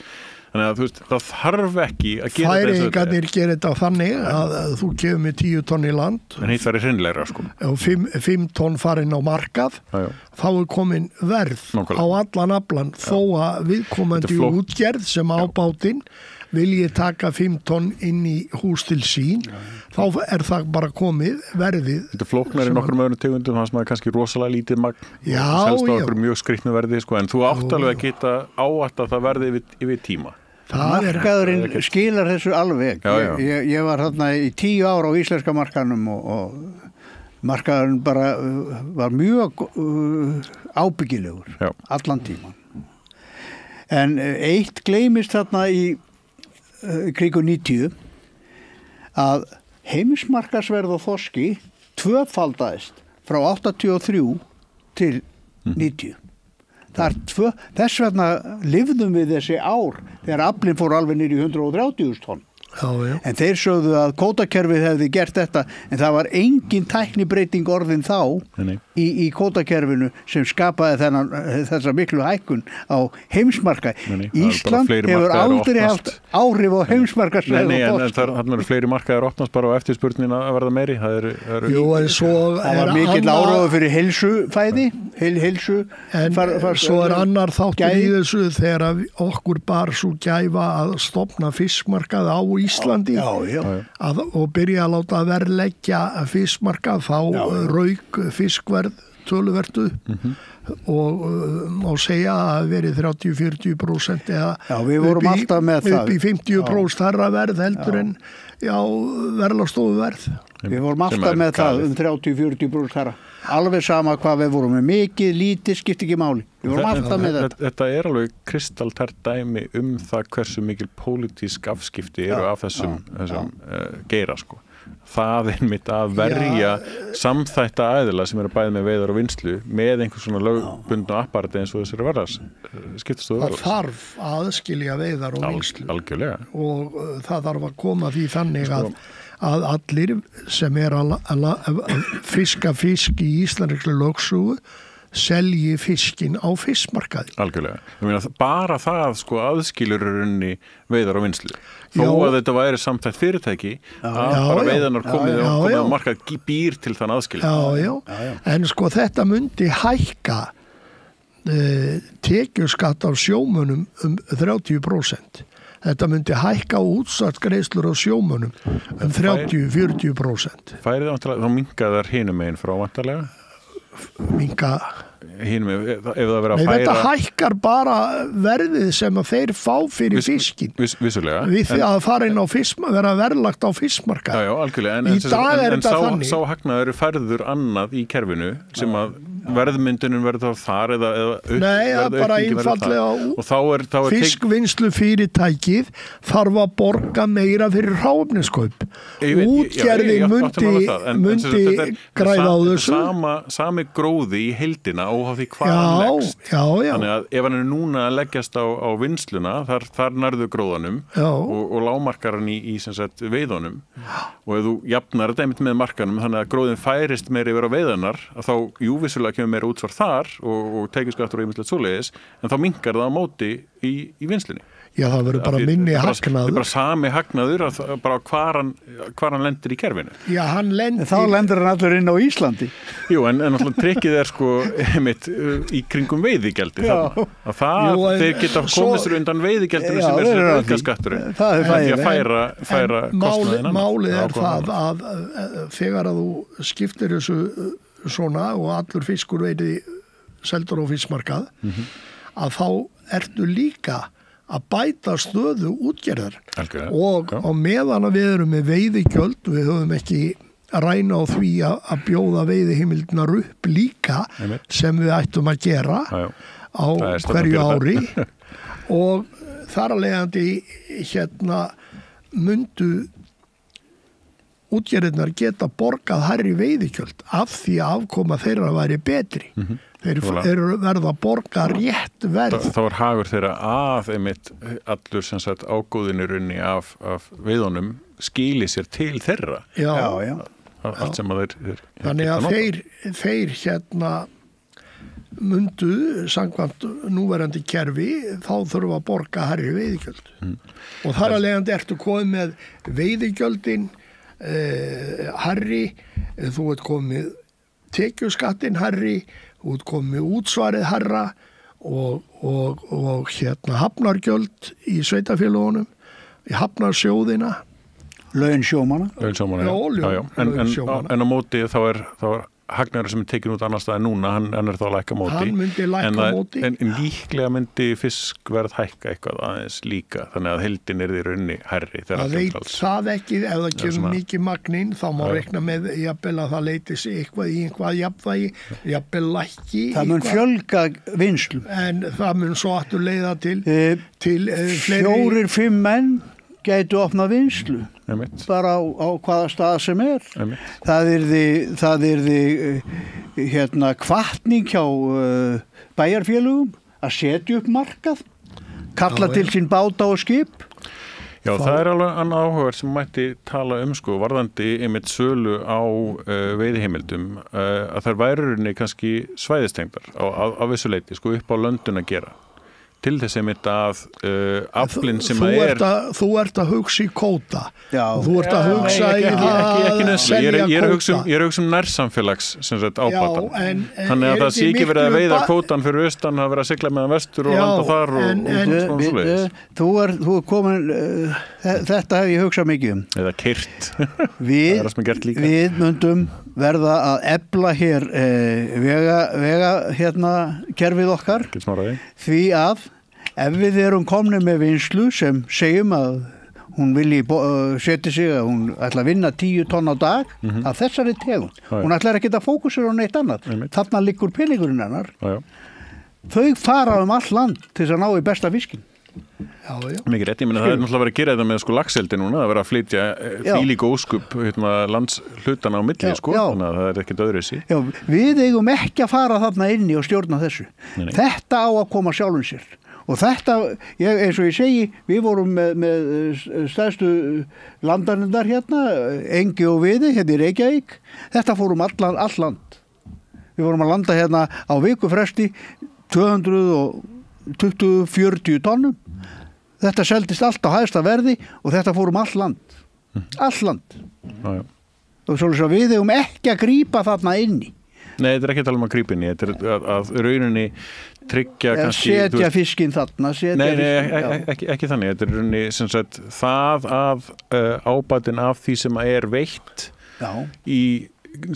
[SPEAKER 2] Þannig að það þarf ekki að gera þetta.
[SPEAKER 1] Færeyingarnir gera þetta þannig að þú kemur með 10 tonn í land.
[SPEAKER 2] En hitt væri hreinlegra sko.
[SPEAKER 1] Og 5 tonn farin á markað, þá komin verð á allan aflan þó að viðkomandi útgerð sem á bátinn vilji taka 5 tonn inn í hús til sín, þá það bara komið verðið.
[SPEAKER 2] Þetta flóknar í nokkrum öðrum tegundum, það sem er kannski rosalega lítið magn, selst á okkur mjög skrýtnu verði, sko, en þú átt alveg að geta áætt að það verði yfir tíma.
[SPEAKER 3] Markaðurinn skilar þessu alveg. Ég var þarna í 10 ár á íslenska markaðnum og markaðurinn bara var mjög ábyggilegur allan tíman. En eitt gleymist þarna í kringu 90 að heimsmarkaðsverð á þorski tvöfaldaðist frá 83 til 90. Þess vegna lifðum við þessi ár þegar aflinn fór alveg niður í 130.000 tonn. En þeir sögðu að kvótakerfið hefði gert þetta, en það var engin tæknibreyting orðin þá í kvótakerfinu sem skapaði þessa miklu hækkun á heimsmarkaði. Ísland hefur aldrei haft áhrif á heimsmarkaðsverð.
[SPEAKER 2] En það eru fleiri markaðir opnast bara á eftirspurnin að verða meiri.
[SPEAKER 1] Það
[SPEAKER 3] var mikill áróður fyrir heilsufæði.
[SPEAKER 1] En svo annar þáttur í þessu þegar okkur bar svo gæfa að stofna fiskmarkað á Íslandi og byrja að láta verðleggja fiskmarkað, þá rauk fiskverð töluvert og má segja að verið 30-40% eða upp í 50% þarra verð heldur en verðlagsstofu verð.
[SPEAKER 3] Við vorum alltaf með það 30-40% þarra. Alveg sama hvað við vorum með, mikið, lítið, skipti ekki máli. Við vorum alltaf með þetta.
[SPEAKER 2] Þetta er alveg kristaltært dæmi það hversu mikil pólitísk afskipti eru af þessum geira, sko. Það einmitt að verja samþætta aðila sem eru bæði með veiðar og vinnslu með einhvers svona lögbundnu apparati eins og þessari verðlagsskiptastofu.
[SPEAKER 1] Það þarf að aðskilja veiðar og vinnslu.
[SPEAKER 2] Algjörlega.
[SPEAKER 1] Og það þarf að koma því þannig að allir sem að fiska fisk í íslenskri lögsögu selji fiskin á fiskmarkaði.
[SPEAKER 2] Algjörlega. Ég meina bara það aðskilur runni veiðar og vinnslu. Þó að þetta væri samtætt fyrirtæki að bara veiðarnar komið á markað býr til þann aðskilur.
[SPEAKER 1] En þetta myndi hækka tekjuskatt af sjómönnum 30%. Þetta myndi hækka útsvarsgreiðslur á sjómönnum 30-40%.
[SPEAKER 2] Færið þá minnka þar hinum megin frá vantarlega?
[SPEAKER 1] Minka
[SPEAKER 2] hinum megin, ef það verið að færa...
[SPEAKER 1] Þetta hækkar bara verðið sem að þeir fá fyrir fiskin.
[SPEAKER 2] Vissulega.
[SPEAKER 1] Við því að fara inn á vera verðlagt á fiskmarkað.
[SPEAKER 2] Já, algjörlega.
[SPEAKER 1] Í dag er þetta þannig.
[SPEAKER 2] Sá hagnaður færður annað í kerfinu sem að verðmyndunin verður þá þar eða
[SPEAKER 1] Nei, það er bara einfallega fiskvinnslu fyrirtækið þarf að borga meira fyrir hráefniskaup. Útgerðin myndi græða á þessu.
[SPEAKER 2] Sami gróði í heildina óháð því hvað hann leggst. Þannig að ef hann er núna að leggjast á vinnsluna, þar nærðu gróðanum og lágmarkar hann í sem sagt veiðunum og ef þú jafnar þetta einmitt með markanum þannig að gróðin færist meira yfir á veiðanar þá vissulega vissulega kemur meira útsvar þar og tekjuskattur og ýmislegt svoleiðis, en þá minnkar það á móti í vinnslunni.
[SPEAKER 1] Já, það verður bara minni hagnaður.
[SPEAKER 2] Það er bara sami hagnaður bara hvar hann lendir í kerfinu.
[SPEAKER 1] Já, hann lendir...
[SPEAKER 3] Þá lendir hann allur inn á Íslandi.
[SPEAKER 2] Jú, en alltaf trikkið sko einmitt í kringum veiðigjaldi þarna. Þeir geta komist undan veiðigjaldinu sem er aukaskatturinn.
[SPEAKER 3] Það er
[SPEAKER 2] því að færa kostnaðinn annað.
[SPEAKER 1] Málið er það að þegar að þú skiptir þessu svona og allur fiskur veiði seldur á fiskmarkað, að þá ertu líka að bæta stöðu útgerðar og á meðan að við erum með veiðigjöld, við höfum ekki ræna á því að bjóða veiðihimildinar upp líka sem við ættum að gera á hverju ári og þar að leiðandi mundu útgerðirnar geta borgað hærri veiðigjöld af því að afkoma þeirra væri betri. Þeir verða að borga rétt verð.
[SPEAKER 2] Það var hagur þeirra að einmitt allur sem sagt ágóðinurunni af veiðunum skili sér til þeirra.
[SPEAKER 3] Já.
[SPEAKER 2] Allt sem að þeir
[SPEAKER 1] þannig að þeir mundu samkvæmt núverandi kerfi þá þurfa að borga hærri veiðigjöld. Og þar að leiðandi ertu komið með veiðigjöldin hærri, þú ert komið tekjuskattinn hærri, þú ert komið útsvarið hærra og hafnargjöld í sveitafélögunum, í hafnarsjóðina.
[SPEAKER 3] Laun sjómanna.
[SPEAKER 2] En á móti þá er hagnaður sem er tekin út annar staði núna, hann er þá að lækka móti.
[SPEAKER 1] Hann myndi lækka móti.
[SPEAKER 2] En líklega myndi fiskverð hækka eitthvað aðeins líka, þannig að heildin er í raunni hærri.
[SPEAKER 1] Það veit það ekki, ef það kemur mikið magnin, þá má reikna með jafnvel að það leiti sig eitthvað í einhvað jafnvægi, jafnvel lækki.
[SPEAKER 3] Það mun fjölga vinslu.
[SPEAKER 1] En það mun svo aftur leiða til fleiri...
[SPEAKER 3] 4-5 menn gætu opnað vinslu. Bara á hvaða stað sem er. Það yrði hvatning hjá bæjarfélögum að setja upp markað, kalla til sín báta og skip.
[SPEAKER 2] Já, það er alveg annað áhugaverð sem mætti tala varðandi einmitt sölu á veiðiheimildum, að þær værurinni kannski svæðistengdar á vissu leyti, upp á löndun að gera. Til þess einmitt að aflinn sem
[SPEAKER 1] Þú ert að hugsa í kvóta. Þú ert að hugsa í að selja kvóta.
[SPEAKER 2] Ég er að hugsa nærsamfélags ábatan. Þannig að það sé ekki verið að veiða kvótan fyrir austan, að vera að sigla meðan vestur og landa þar og svoleiðis.
[SPEAKER 3] Þú er komin, þetta hef ég hugsað mikið um.
[SPEAKER 2] Eða keyrt.
[SPEAKER 3] Við myndum verða að efla hér vega kerfið okkar, því að ef við erum komnir með vinslu sem segjum að hún vilji setja sig að hún ætla að vinna 10 tonn á dag af þessari tegund. Hún ætlar ekki að fókusera á neitt annað. Þarna liggur peningurinn hennar. Þau fara all land til þess að ná í besta fiskin.
[SPEAKER 2] Mikið rétt, ég meina það er náttúrulega verið að gera þetta með lagseldi núna, það verið að flytja þvílík óskup landshlutana á milli, þannig að það er ekkert öðruvísi.
[SPEAKER 3] Já, við eigum ekki að fara þarna inni og stjórna þessu. Þetta á að koma sjálfum sér. Og þetta, eins og ég segi, við vorum með stærstu landarnir Engi og Viði, í Reykjavík. Þetta fórum all land. Við vorum að landa á vikufresti 220-40 tonnum. Þetta seldist allt á hæsta verði og þetta fórum all land. All land. Og svo við eigum ekki að grípa þarna inni.
[SPEAKER 2] Nei, þetta er ekki að tala um að grípa inni, þetta er að rauninni tryggja kannski...
[SPEAKER 3] Setja fiskinn þarna,
[SPEAKER 2] ekki þannig, þetta er rauninni sem sagt það að ábatinn af því sem er veitt í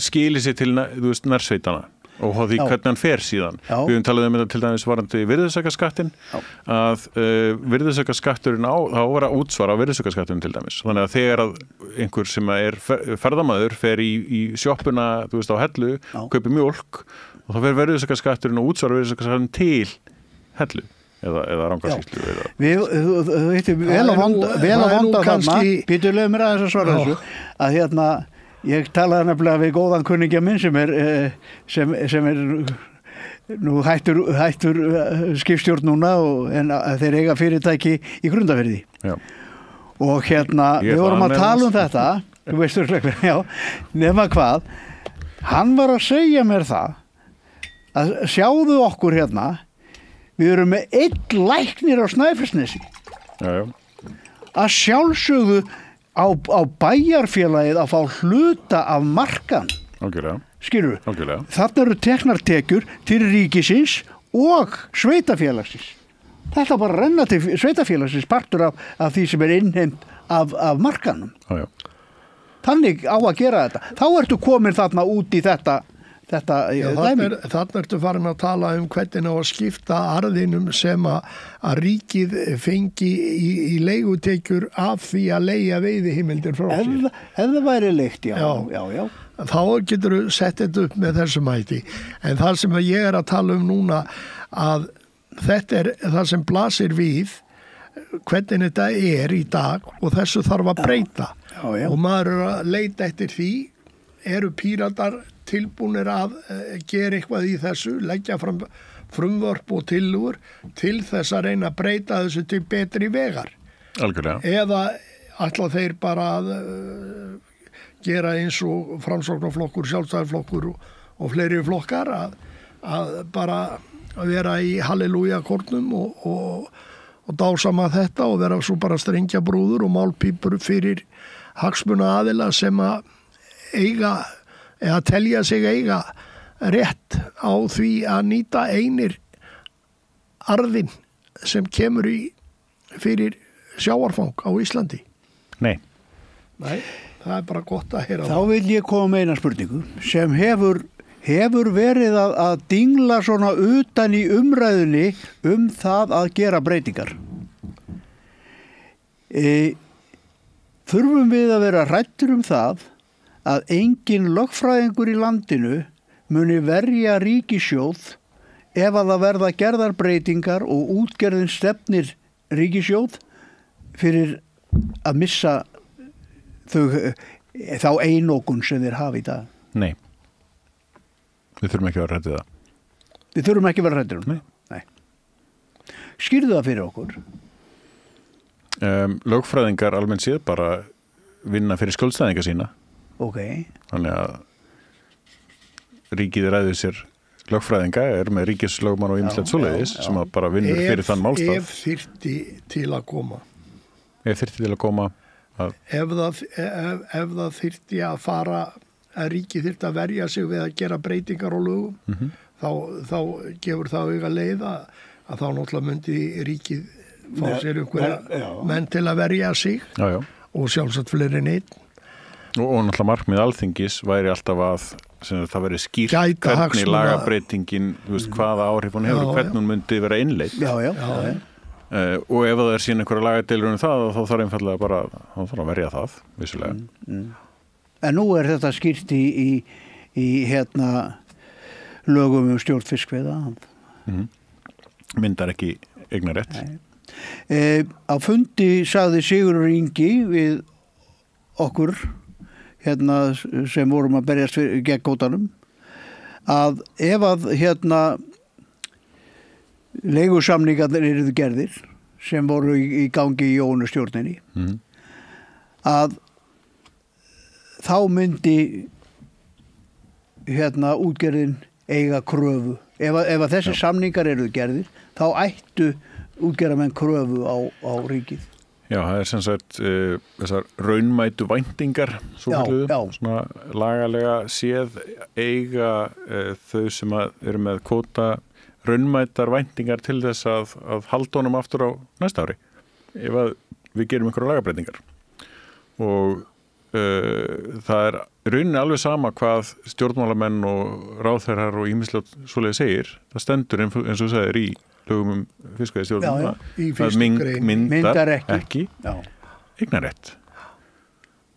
[SPEAKER 2] skili sig til nærsveitana og því hvernig hann fer síðan. Við höfum talað um þetta til dæmis varandi virðisaukaskattinn, að virðisaukaskatturinn þá var að útsvara virðisaukaskatturinn til dæmis. Þannig að þegar að einhver sem er ferðamaður fer í sjoppuna á Hellu, kaupi mjólk og þá fer virðisaukaskatturinn og útsvara virðisaukaskatturinn til Hellu eða Rangarsýslu.
[SPEAKER 3] Vel að vonda þarna, Pítur leið mér aðeins að svara þessu, að ég talaði nefnilega við góðan kunningja minn sem er nú hættur skipstjórn núna en þeir eiga fyrirtæki í Grundarfirði. Og við vorum að tala um þetta, þú veist nema hvað, hann var að segja mér það að sjáðu okkur hérna, við erum með 1 læknir á Snæfellsnesi. Að sjálfsögðu á bæjarfélagið að fá hluta af markan. Skilur, þarna eru teknartekjur til ríkisins og sveitafélagsins. Þetta bara renna til sveitafélagsins partur af því sem innheimt af markanum. Þannig á að gera þetta. Þá ertu komin þarna út í þetta
[SPEAKER 1] Þarna ertu farin að tala hvernig á að skipta arðinum sem að ríkið fengi í leigutekjur af því að leigja veiðiheimildir frá sér.
[SPEAKER 3] Ef það væri leigt, já.
[SPEAKER 1] Þá getur þú sett þetta upp með þessum hætti. En það sem ég að tala núna, að þetta það sem blasir við hvernig þetta í dag og þessu þarf að breyta. Og maður að leita eftir því, eru Píratar tilbúnir að gera eitthvað í þessu, leggja fram frumvörp og tillögur til þess að reyna að breyta þessu til betri vegar.
[SPEAKER 2] Algjörlega.
[SPEAKER 1] Eða ætla þeir bara að gera eins og Framsóknarflokkur, Sjálfstæðisflokkur og fleiri flokkar að bara vera í halleluja-kornum og dásama þetta og vera svo bara strengja brúður og málpípur fyrir hagsmuna aðila sem að eiga eða telja sig eiga rétt á því að nýta einir arðin sem kemur fyrir sjávarfang á Íslandi.
[SPEAKER 2] Nei,
[SPEAKER 1] það bara gott að heyra.
[SPEAKER 3] Þá vil ég koma með eina spurningu sem hefur verið að dingla svona utan í umræðunni það að gera breytingar. Þurfum við að vera hræddir það að engin lögfræðingur í landinu muni verja ríkissjóð ef að það verða gerðarbreytingar og útgerðin stefnir ríkissjóð fyrir að missa þá einokun sem þeir hafa í dag.
[SPEAKER 2] Nei. Við þurfum ekki að vera hræddir það.
[SPEAKER 3] Við þurfum ekki að vera hræddir það? Nei. Skýrðu það fyrir okkur?
[SPEAKER 2] Lögfræðingar almennt séð bara vinna fyrir skjólstæðinga sína. Þannig að ríkið ræður sér lögfræðinga, með ríkislögmann og ýmislegt svoleiðis sem að bara vinnur fyrir þann málstað.
[SPEAKER 1] Ef þyrfti til að koma.
[SPEAKER 2] Ef
[SPEAKER 1] það þyrfti að fara, að ríkið þyrfti að verja sig við að gera breytingar á lögum, þá gefur það auga leið að þá náttúrulega myndi ríkið fá sér einhverja menn til að verja sig og sjálfsagt fleiri en einn.
[SPEAKER 2] Og náttúrulega markmið Alþingis væri alltaf að það veri skýrt hvernig lagabreytingin, hvaða áhrif hún hefur, hvernig hún myndi vera innleidd. Og ef það síðan einhverja lagadeilur það, þá þarf einfallega bara að verja það, vissulega.
[SPEAKER 3] En nú þetta skýrt í lögum stjórn fiskveiða.
[SPEAKER 2] Myndar ekki eignarrétt.
[SPEAKER 3] Á fundi sagði Sigurður Ingi við okkur sem vorum að berjast gegn kvótanum að ef að leigusamningarnir yrðu gerðir sem voru í gangi í Jónustjórninni að þá myndi útgerðin eiga kröfu ef að þessi samningar yrðu gerðir þá ættu útgerðarmenn kröfu á ríkið.
[SPEAKER 2] Já, það sem sagt þessar raunmætu væntingar svona lagalega séð eiga þau sem eru með kvóta raunmætar væntingar til þess að halda honum aftur á næsta ári ef að við gerum einhverja lagabreytingar og það rauninni alveg sama hvað stjórnmálamenn og ráðherrar og ýmislegt svoleiðis segir, það stendur eins og þú segir í lögum fiskveiðistjórnum
[SPEAKER 1] það
[SPEAKER 2] myndar ekki eignarrétt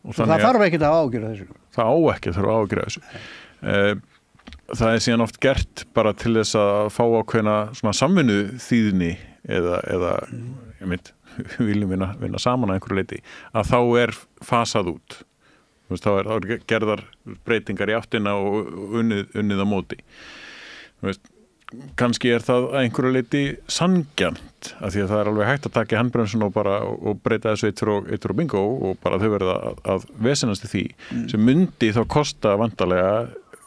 [SPEAKER 3] og það þarf ekki að ágjöra þessu
[SPEAKER 2] það á ekki að þarf að ágjöra þessu það síðan oft gert bara til þess að fá ákveðna svona samvinnu þýðni eða ég mynd við viljum vinna saman að einhverju leiti að þá fasað út þá gerðar breytingar í áttina og unnið á móti kannski það að einhverju leiti sanngjarnt af því að það alveg hægt að taka handbremsun og breyta þessu eitt og bingo og bara þau verða að vesenast í því sem myndi þá kosta vantarlega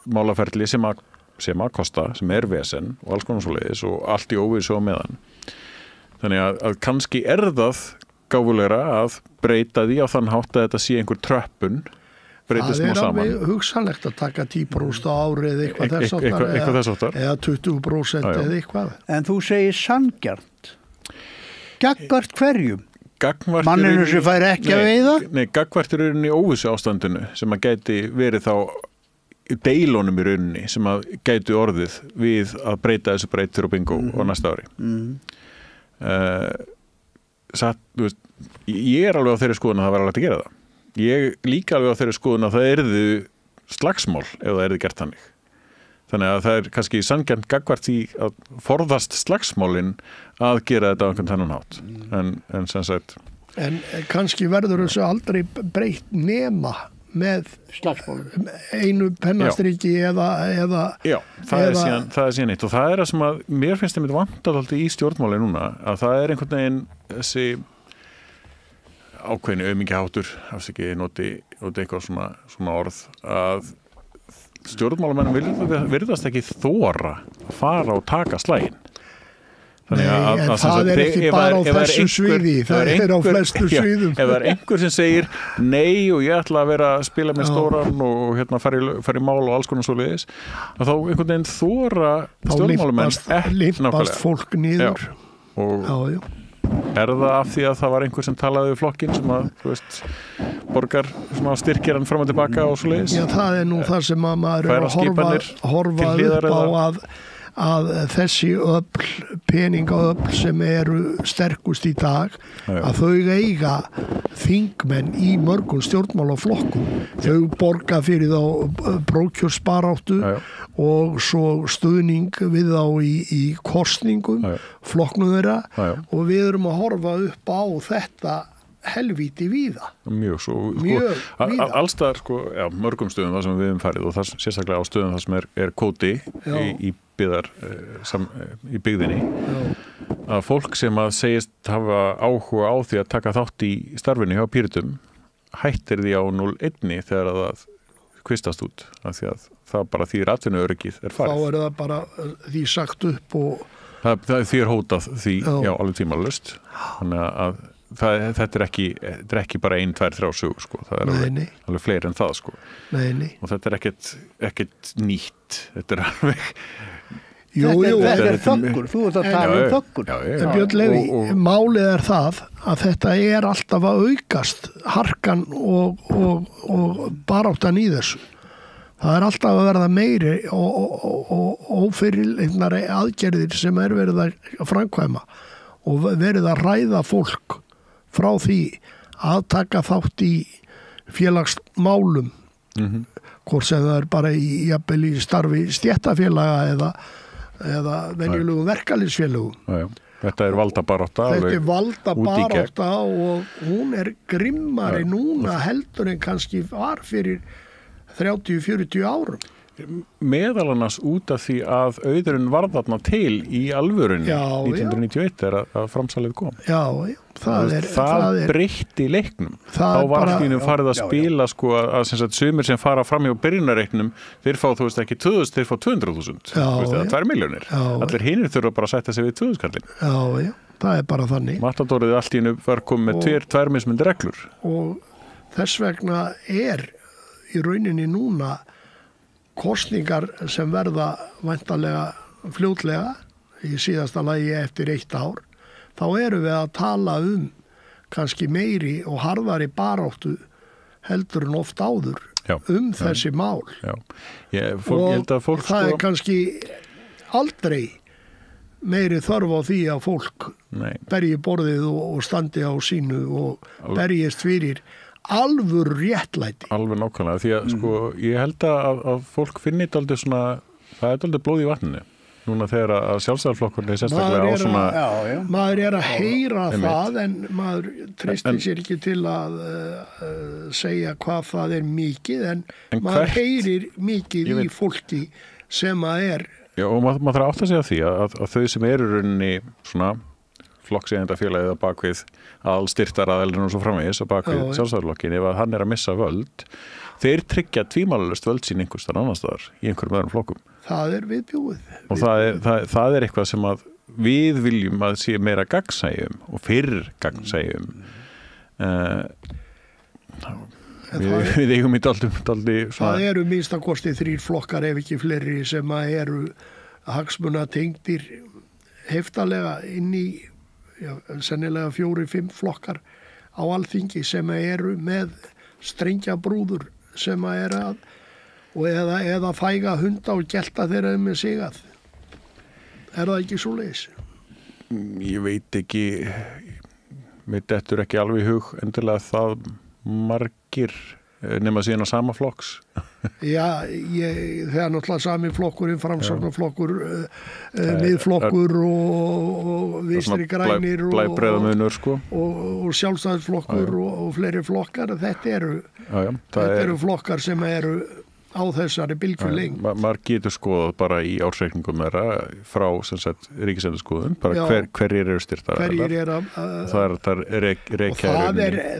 [SPEAKER 2] málaferli sem að sem að kosta, sem vesen og alls konar svoleiðis og allt í óvissu á meðan. Þannig að kannski það gáfulegra að breyta því á þann hátt að þetta sé einhver tröppun breytist nú saman.
[SPEAKER 1] Það alveg hugsanlegt að taka 10% á árið eitthvað þess áttar eða 20% eða eitthvað.
[SPEAKER 3] En þú segir sanngjarnt. Gagnvart hverjum? Manninu sem fær ekki að veiða?
[SPEAKER 2] Nei, gagnvart í óvissu ástandinu sem að gæti verið þá deilunum í rauninni sem að gæti orðið við að breyta þessu breytur og bingo á næsta ári. Ég alveg á þeirri skoðun að það var alveg að gera það. Ég líka alveg á þeirri skoðun að það yrðu slagsmál ef það yrði gert þannig. Þannig að það kannski sanngjarnt gagnvart því að forðast slagsmálin að gera þetta á einhvern þennan hátt. En sem sagt...
[SPEAKER 1] En kannski verður þessu aldrei breytt nema með slagsmálin. Einu pennastriki eða...
[SPEAKER 2] Já, það er síðan eitt og það það sem að mér finnst þeim vantað alltaf í stjórnmáli núna að það einhvern veginn þessi ákveðni aumingaháttur, ekki noti eitthvað svona orð að stjórnmálamenn virðast ekki þora að fara og taka slaginn.
[SPEAKER 1] Nei, en það ekki bara á þessu sviði, það á flestu sviðum.
[SPEAKER 2] Ef það einhver sem segir nei og ég ætla að vera að spila með stóran og fara í mál og alls konar svoleiðis, að þá einhvern veginn þora stjórnmálamenn
[SPEAKER 1] limpast fólk niður.
[SPEAKER 2] Og það af því að það var einhver sem talaði við flokkinn sem að, borgar styrkir hann fram og tilbaka og svoleiðis?
[SPEAKER 1] Já, það nú það sem að maður að horfa upp á að þessi peningaöfl sem eru sterkust í dag að þau eiga þingmenn í mörgum stjórnmálaflokkum. Þau borga fyrir þá prófkjörsbaráttu og svo stuðning við þá í kosningum, flokknum þeirra og við erum að horfa upp á þetta helvíti víða.
[SPEAKER 2] Mjög víða. Allstaðar, mörgum stöðum það sem við höfum farið og það sérstaklega á stöðum það sem er kvóti í byggðinni að fólk sem að segist hafa áhuga á því að taka þátt í starfinu hjá Pírötum hættir því á 0,1 þegar það kvistast út af því að það bara þýðir atvinnuöryggið farið.
[SPEAKER 1] Þá það bara því sagt upp og
[SPEAKER 2] því hótað því, alveg tímalaust. Þannig að þetta er ekki bara 1, 2, 3 sögur það alveg fleiri en það og þetta ekkert nýtt þetta alveg
[SPEAKER 3] þetta þöggur, þú ert að tala þöggur.
[SPEAKER 1] Björn Leví, málið það að þetta alltaf að aukast harkan og baráttan í þessu. Það alltaf að verða meiri og ófyrirleitnari aðgerðir sem verið að framkvæma og verið að ræða fólk frá því að taka þátt í félagsmálum hvort sem það bara jafnvel í starfi stéttafélaga eða venjulegum verkalýðsfélögum.
[SPEAKER 2] Þetta valdabarátta
[SPEAKER 1] og hún grimmari núna heldur en kannski var fyrir 30-40 árum.
[SPEAKER 2] Meðal annars út af því að auðurinn varð þarna til í alvörunni 1991 að framsalið kom. Það breytti leiknum. Þá var allt farið að spila að sumir sem fara fram hjá byrjunarreiknum þeir fá ekki 2.000, þeir fá 200.000 eða 2 milljónir. Allir hinir þurfa bara að sætta sig við 2.000 kallinn.
[SPEAKER 1] Já, það bara þannig.
[SPEAKER 2] Matadorið allt í einu var komið með 2 mismunandi reglur.
[SPEAKER 1] Og þess vegna í rauninni núna kosningar sem verða væntanlega fljótlega í síðasta lagi eftir 1 ár, þá erum við að tala kannski meiri og harðari baráttu heldur en oft áður þessi mál. Og það kannski aldrei meiri þörf á því að fólk berji borðið og standi á sínu og berjist fyrir alvöru réttlæti.
[SPEAKER 2] Alveg nákvæmlega, því að ég held að fólk finni dálítið það dálítið blóð í vatninu. Núna þegar að sjálfstæðarflokkurinn sérstaklega á svona...
[SPEAKER 1] Maður að heyra það en maður treystir sér ekki til að segja hvað það mikið en maður heyrir mikið í fólki sem að
[SPEAKER 2] Já, og maður þarf átt að segja því að þau sem rauninni svona flokkseigendafélagið á bakvið aðalstyrktaraðilinn og svo framvegis á bakvið sjálfstæðarflokkin ef að hann að missa völd þeir tryggja tvímælalaust völd sín einhvers staðar annars staðar í einhverjum öðrum flokkum
[SPEAKER 1] Það er viðbjóð.
[SPEAKER 2] Og það er eitthvað sem að við viljum að sé meira gagnsæjum og fyrr gagnsæjum. Við eigum í daldi svona...
[SPEAKER 1] Það eru minnst að kosti 3 flokkar ef ekki fleiri sem að eru hagsmuna tengdir heftalega inn í sennilega 4-5 flokkar á Alþingi sem eru með strengjabrúður sem að er að og eða fæga hunda og gelta þeirra með sigað. Er það ekki svoleiðis?
[SPEAKER 2] Ég veit ekki, mér dettur ekki alveg í hug endilega það margir nema síðan á sama flokks.
[SPEAKER 1] Já, þegar náttúrulega sami flokkurinn, Framsóknarflokkur, miðflokkur og vinstri grænir og sjálfstæðisflokkur og fleiri flokkar. Þetta eru flokkar sem eru á þessari bylgjuleng.
[SPEAKER 2] Maður getur skoðað bara í ársreikningum þeirra frá ríkisendurskoðun, bara hverjir eru styrtar.
[SPEAKER 1] Hverjir eru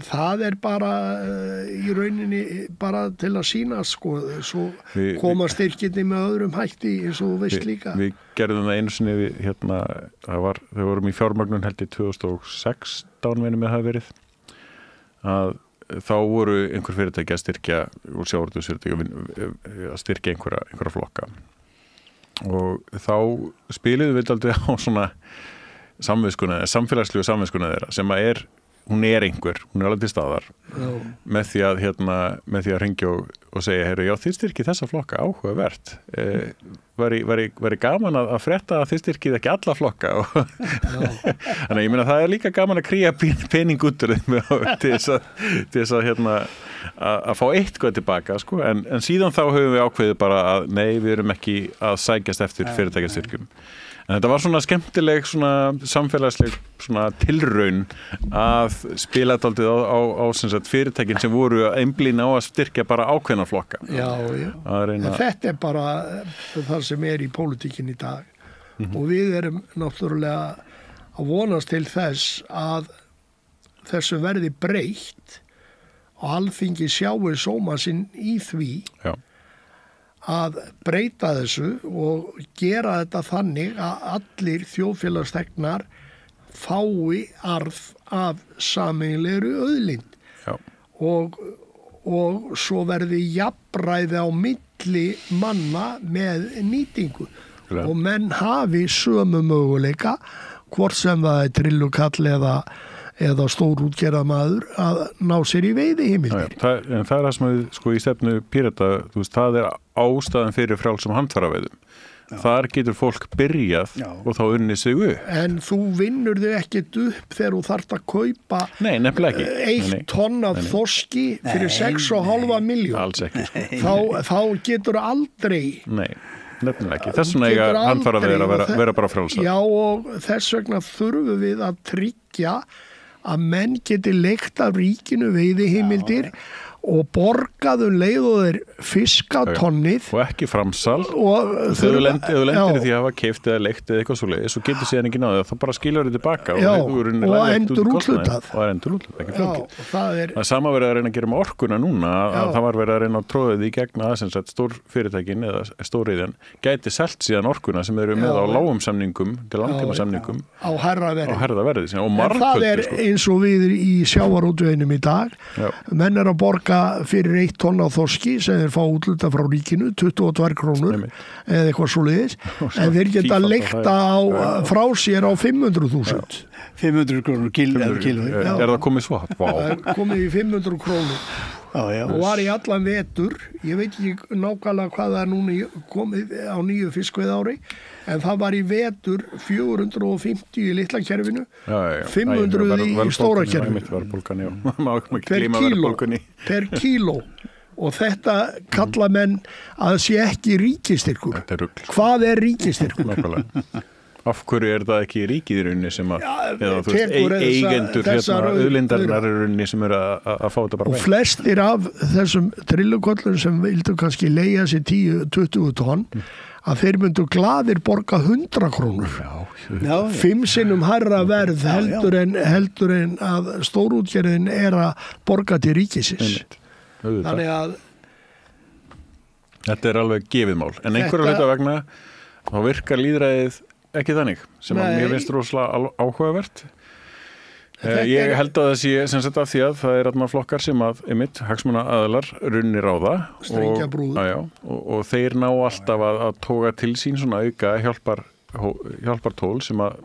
[SPEAKER 1] það er bara í rauninni bara til að sýna sko, svo koma styrkinni með öðrum hætti eins og þú veist líka.
[SPEAKER 2] Við gerðum það einu sinni þau vorum í fjármögnun held í 2016 minnum það hafi verið að þá voru einhver fyrirtæki að styrkja og sjávarútvegsfyrirtæki að styrkja einhverja flokka og þá spiliðum við aldrei á svona samfélagslegu samviskuna þeirra sem að hún er alveg til staðar með því að hringja og segja, heyrðu, já þið styrkið þessa flokka áhugavert væri gaman að frétta að þið styrkið ekki alla flokka þannig að ég meina það er líka gaman að kría pening út úr þeim til þess að fá eitthvað tilbaka sko. en síðan þá höfum við ákveðið bara að nei, við erum ekki að sækjast eftir fyrirtækjastyrkjum. En þetta var svona skemmtileg, svona samfélagsleg svona tilraun að spila dálítið á fyrirtækin sem voru að einblína á að styrkja bara ákveðna flokka.
[SPEAKER 1] Já. Þetta er bara það sem er í pólitíkin í dag. Og við erum náttúrulega að vonast til þess að þessu verði breytt og Alþingi sjáu sóma sinn í því. Já. Að breyta þessu og gera þetta þannig að allir þjóðfélagsþegnar fái arð af sameiginlegri auðlind og svo verði jafnræði á milli manna með nýtingu og menn hafi sömu möguleika hvort sem það er trillukall eða stórútgerðarmaður að ná sér í veiðiheimildir.
[SPEAKER 2] En það er það sem við sko í stefnu Pírata, það er ástæðan fyrir frjálsum handfæraveiðum. Þar getur fólk byrjað og þá unnið sig upp.
[SPEAKER 1] En þú vinnur þau ekkert upp þegar þú þarft að kaupa
[SPEAKER 2] 1
[SPEAKER 1] tonn af þorski fyrir 6,5 milljón.
[SPEAKER 2] Alls ekki. Sko.
[SPEAKER 1] Þá getur aldrei...
[SPEAKER 2] Nei. Nefnilega ekki. Þess vegna eiga handfæraveiðir að vera bara frjálsar.
[SPEAKER 1] Já, og þess vegna þurfum við að tryggja að menn geti leigt af ríkinu veiðiheimildir og borgaðu leið og þeir fiskatonnið
[SPEAKER 2] og ekki framsal og þegar þú lendir því að hafa keypt eða leigt eða eitthvað svoleiðis svo getur síðan ekki náðið þá bara skilur þið tilbaka
[SPEAKER 1] og endur útlutað
[SPEAKER 2] það er sama verið að reyna að gera með orkuna núna að það var verið að reyna að tróða því gegn að stór fyrirtækin eða stóriðin gæti selt síðan orkuna sem eru með á lágum samningum til langtíma samningum
[SPEAKER 1] á hærra verði
[SPEAKER 2] og margföldu
[SPEAKER 1] það er eins og við í sjávarútveginum í dag menn er að borga fyrir 1 tonn á þorski sem þeir fá útluta frá ríkinu 22 krónur eða eitthvað svoleiðis en þeir geta leikta frá sér á 500.000
[SPEAKER 3] 500 krónur kíló.
[SPEAKER 2] Er það komið svo?
[SPEAKER 1] Það er komið í 500 krónur og var í allan vetur ég veit ekki nákvæmlega hvað það er núna komið á nýju fiskveiðári en það var í vetur 450 í litla kerfinu 500 í stóra kerfinu per kíló og þetta kalla menn að sé ekki ríkistyrkur. Hvað er ríkistyrkur?
[SPEAKER 2] Af hverju er það ekki ríkið í rauninni sem að eigendur auðlindarinnar í rauninni sem eru að fá þetta bara
[SPEAKER 1] og flestir af þessum trillukollum sem vildu kannski leigja sér 10-20 tonn að þeir myndu glaðir borga 100 krónur 5 sinnum hærra verð heldur en að stórútgerðin er að borga til ríkisins þannig að
[SPEAKER 2] Þetta alveg gefið mál, en einhverja hluta vegna þá virkar lýðræðið ekki þannig sem að mér finnst rosalega áhugavert. Ég held að það sé sem sagt af því að það þarna flokkar sem að hagsmuna aðilar runnir á það og þeir ná alltaf að toga til sín svona auka hjálpartól sem að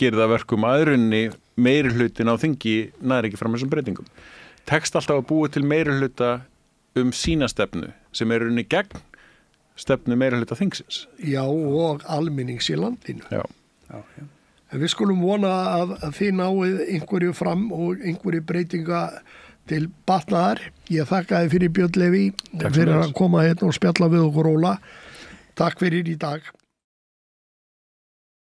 [SPEAKER 2] gera það verkum að runni meiri hlutin á þingi næri ekki fram þessum breytingum. Tekst alltaf að búa til meiri hluta sína stefnu sem runni gegn stefnu meiri hluta þingsins. Já,
[SPEAKER 1] og almennings í landinu. Já. En við skulum vona að þið náið einhverju fram og einhverju breytinga til batnaðar. Ég þakka þið fyrir Björn Leví fyrir að koma hérna og spjalla við okkur Óla. Takk fyrir í dag.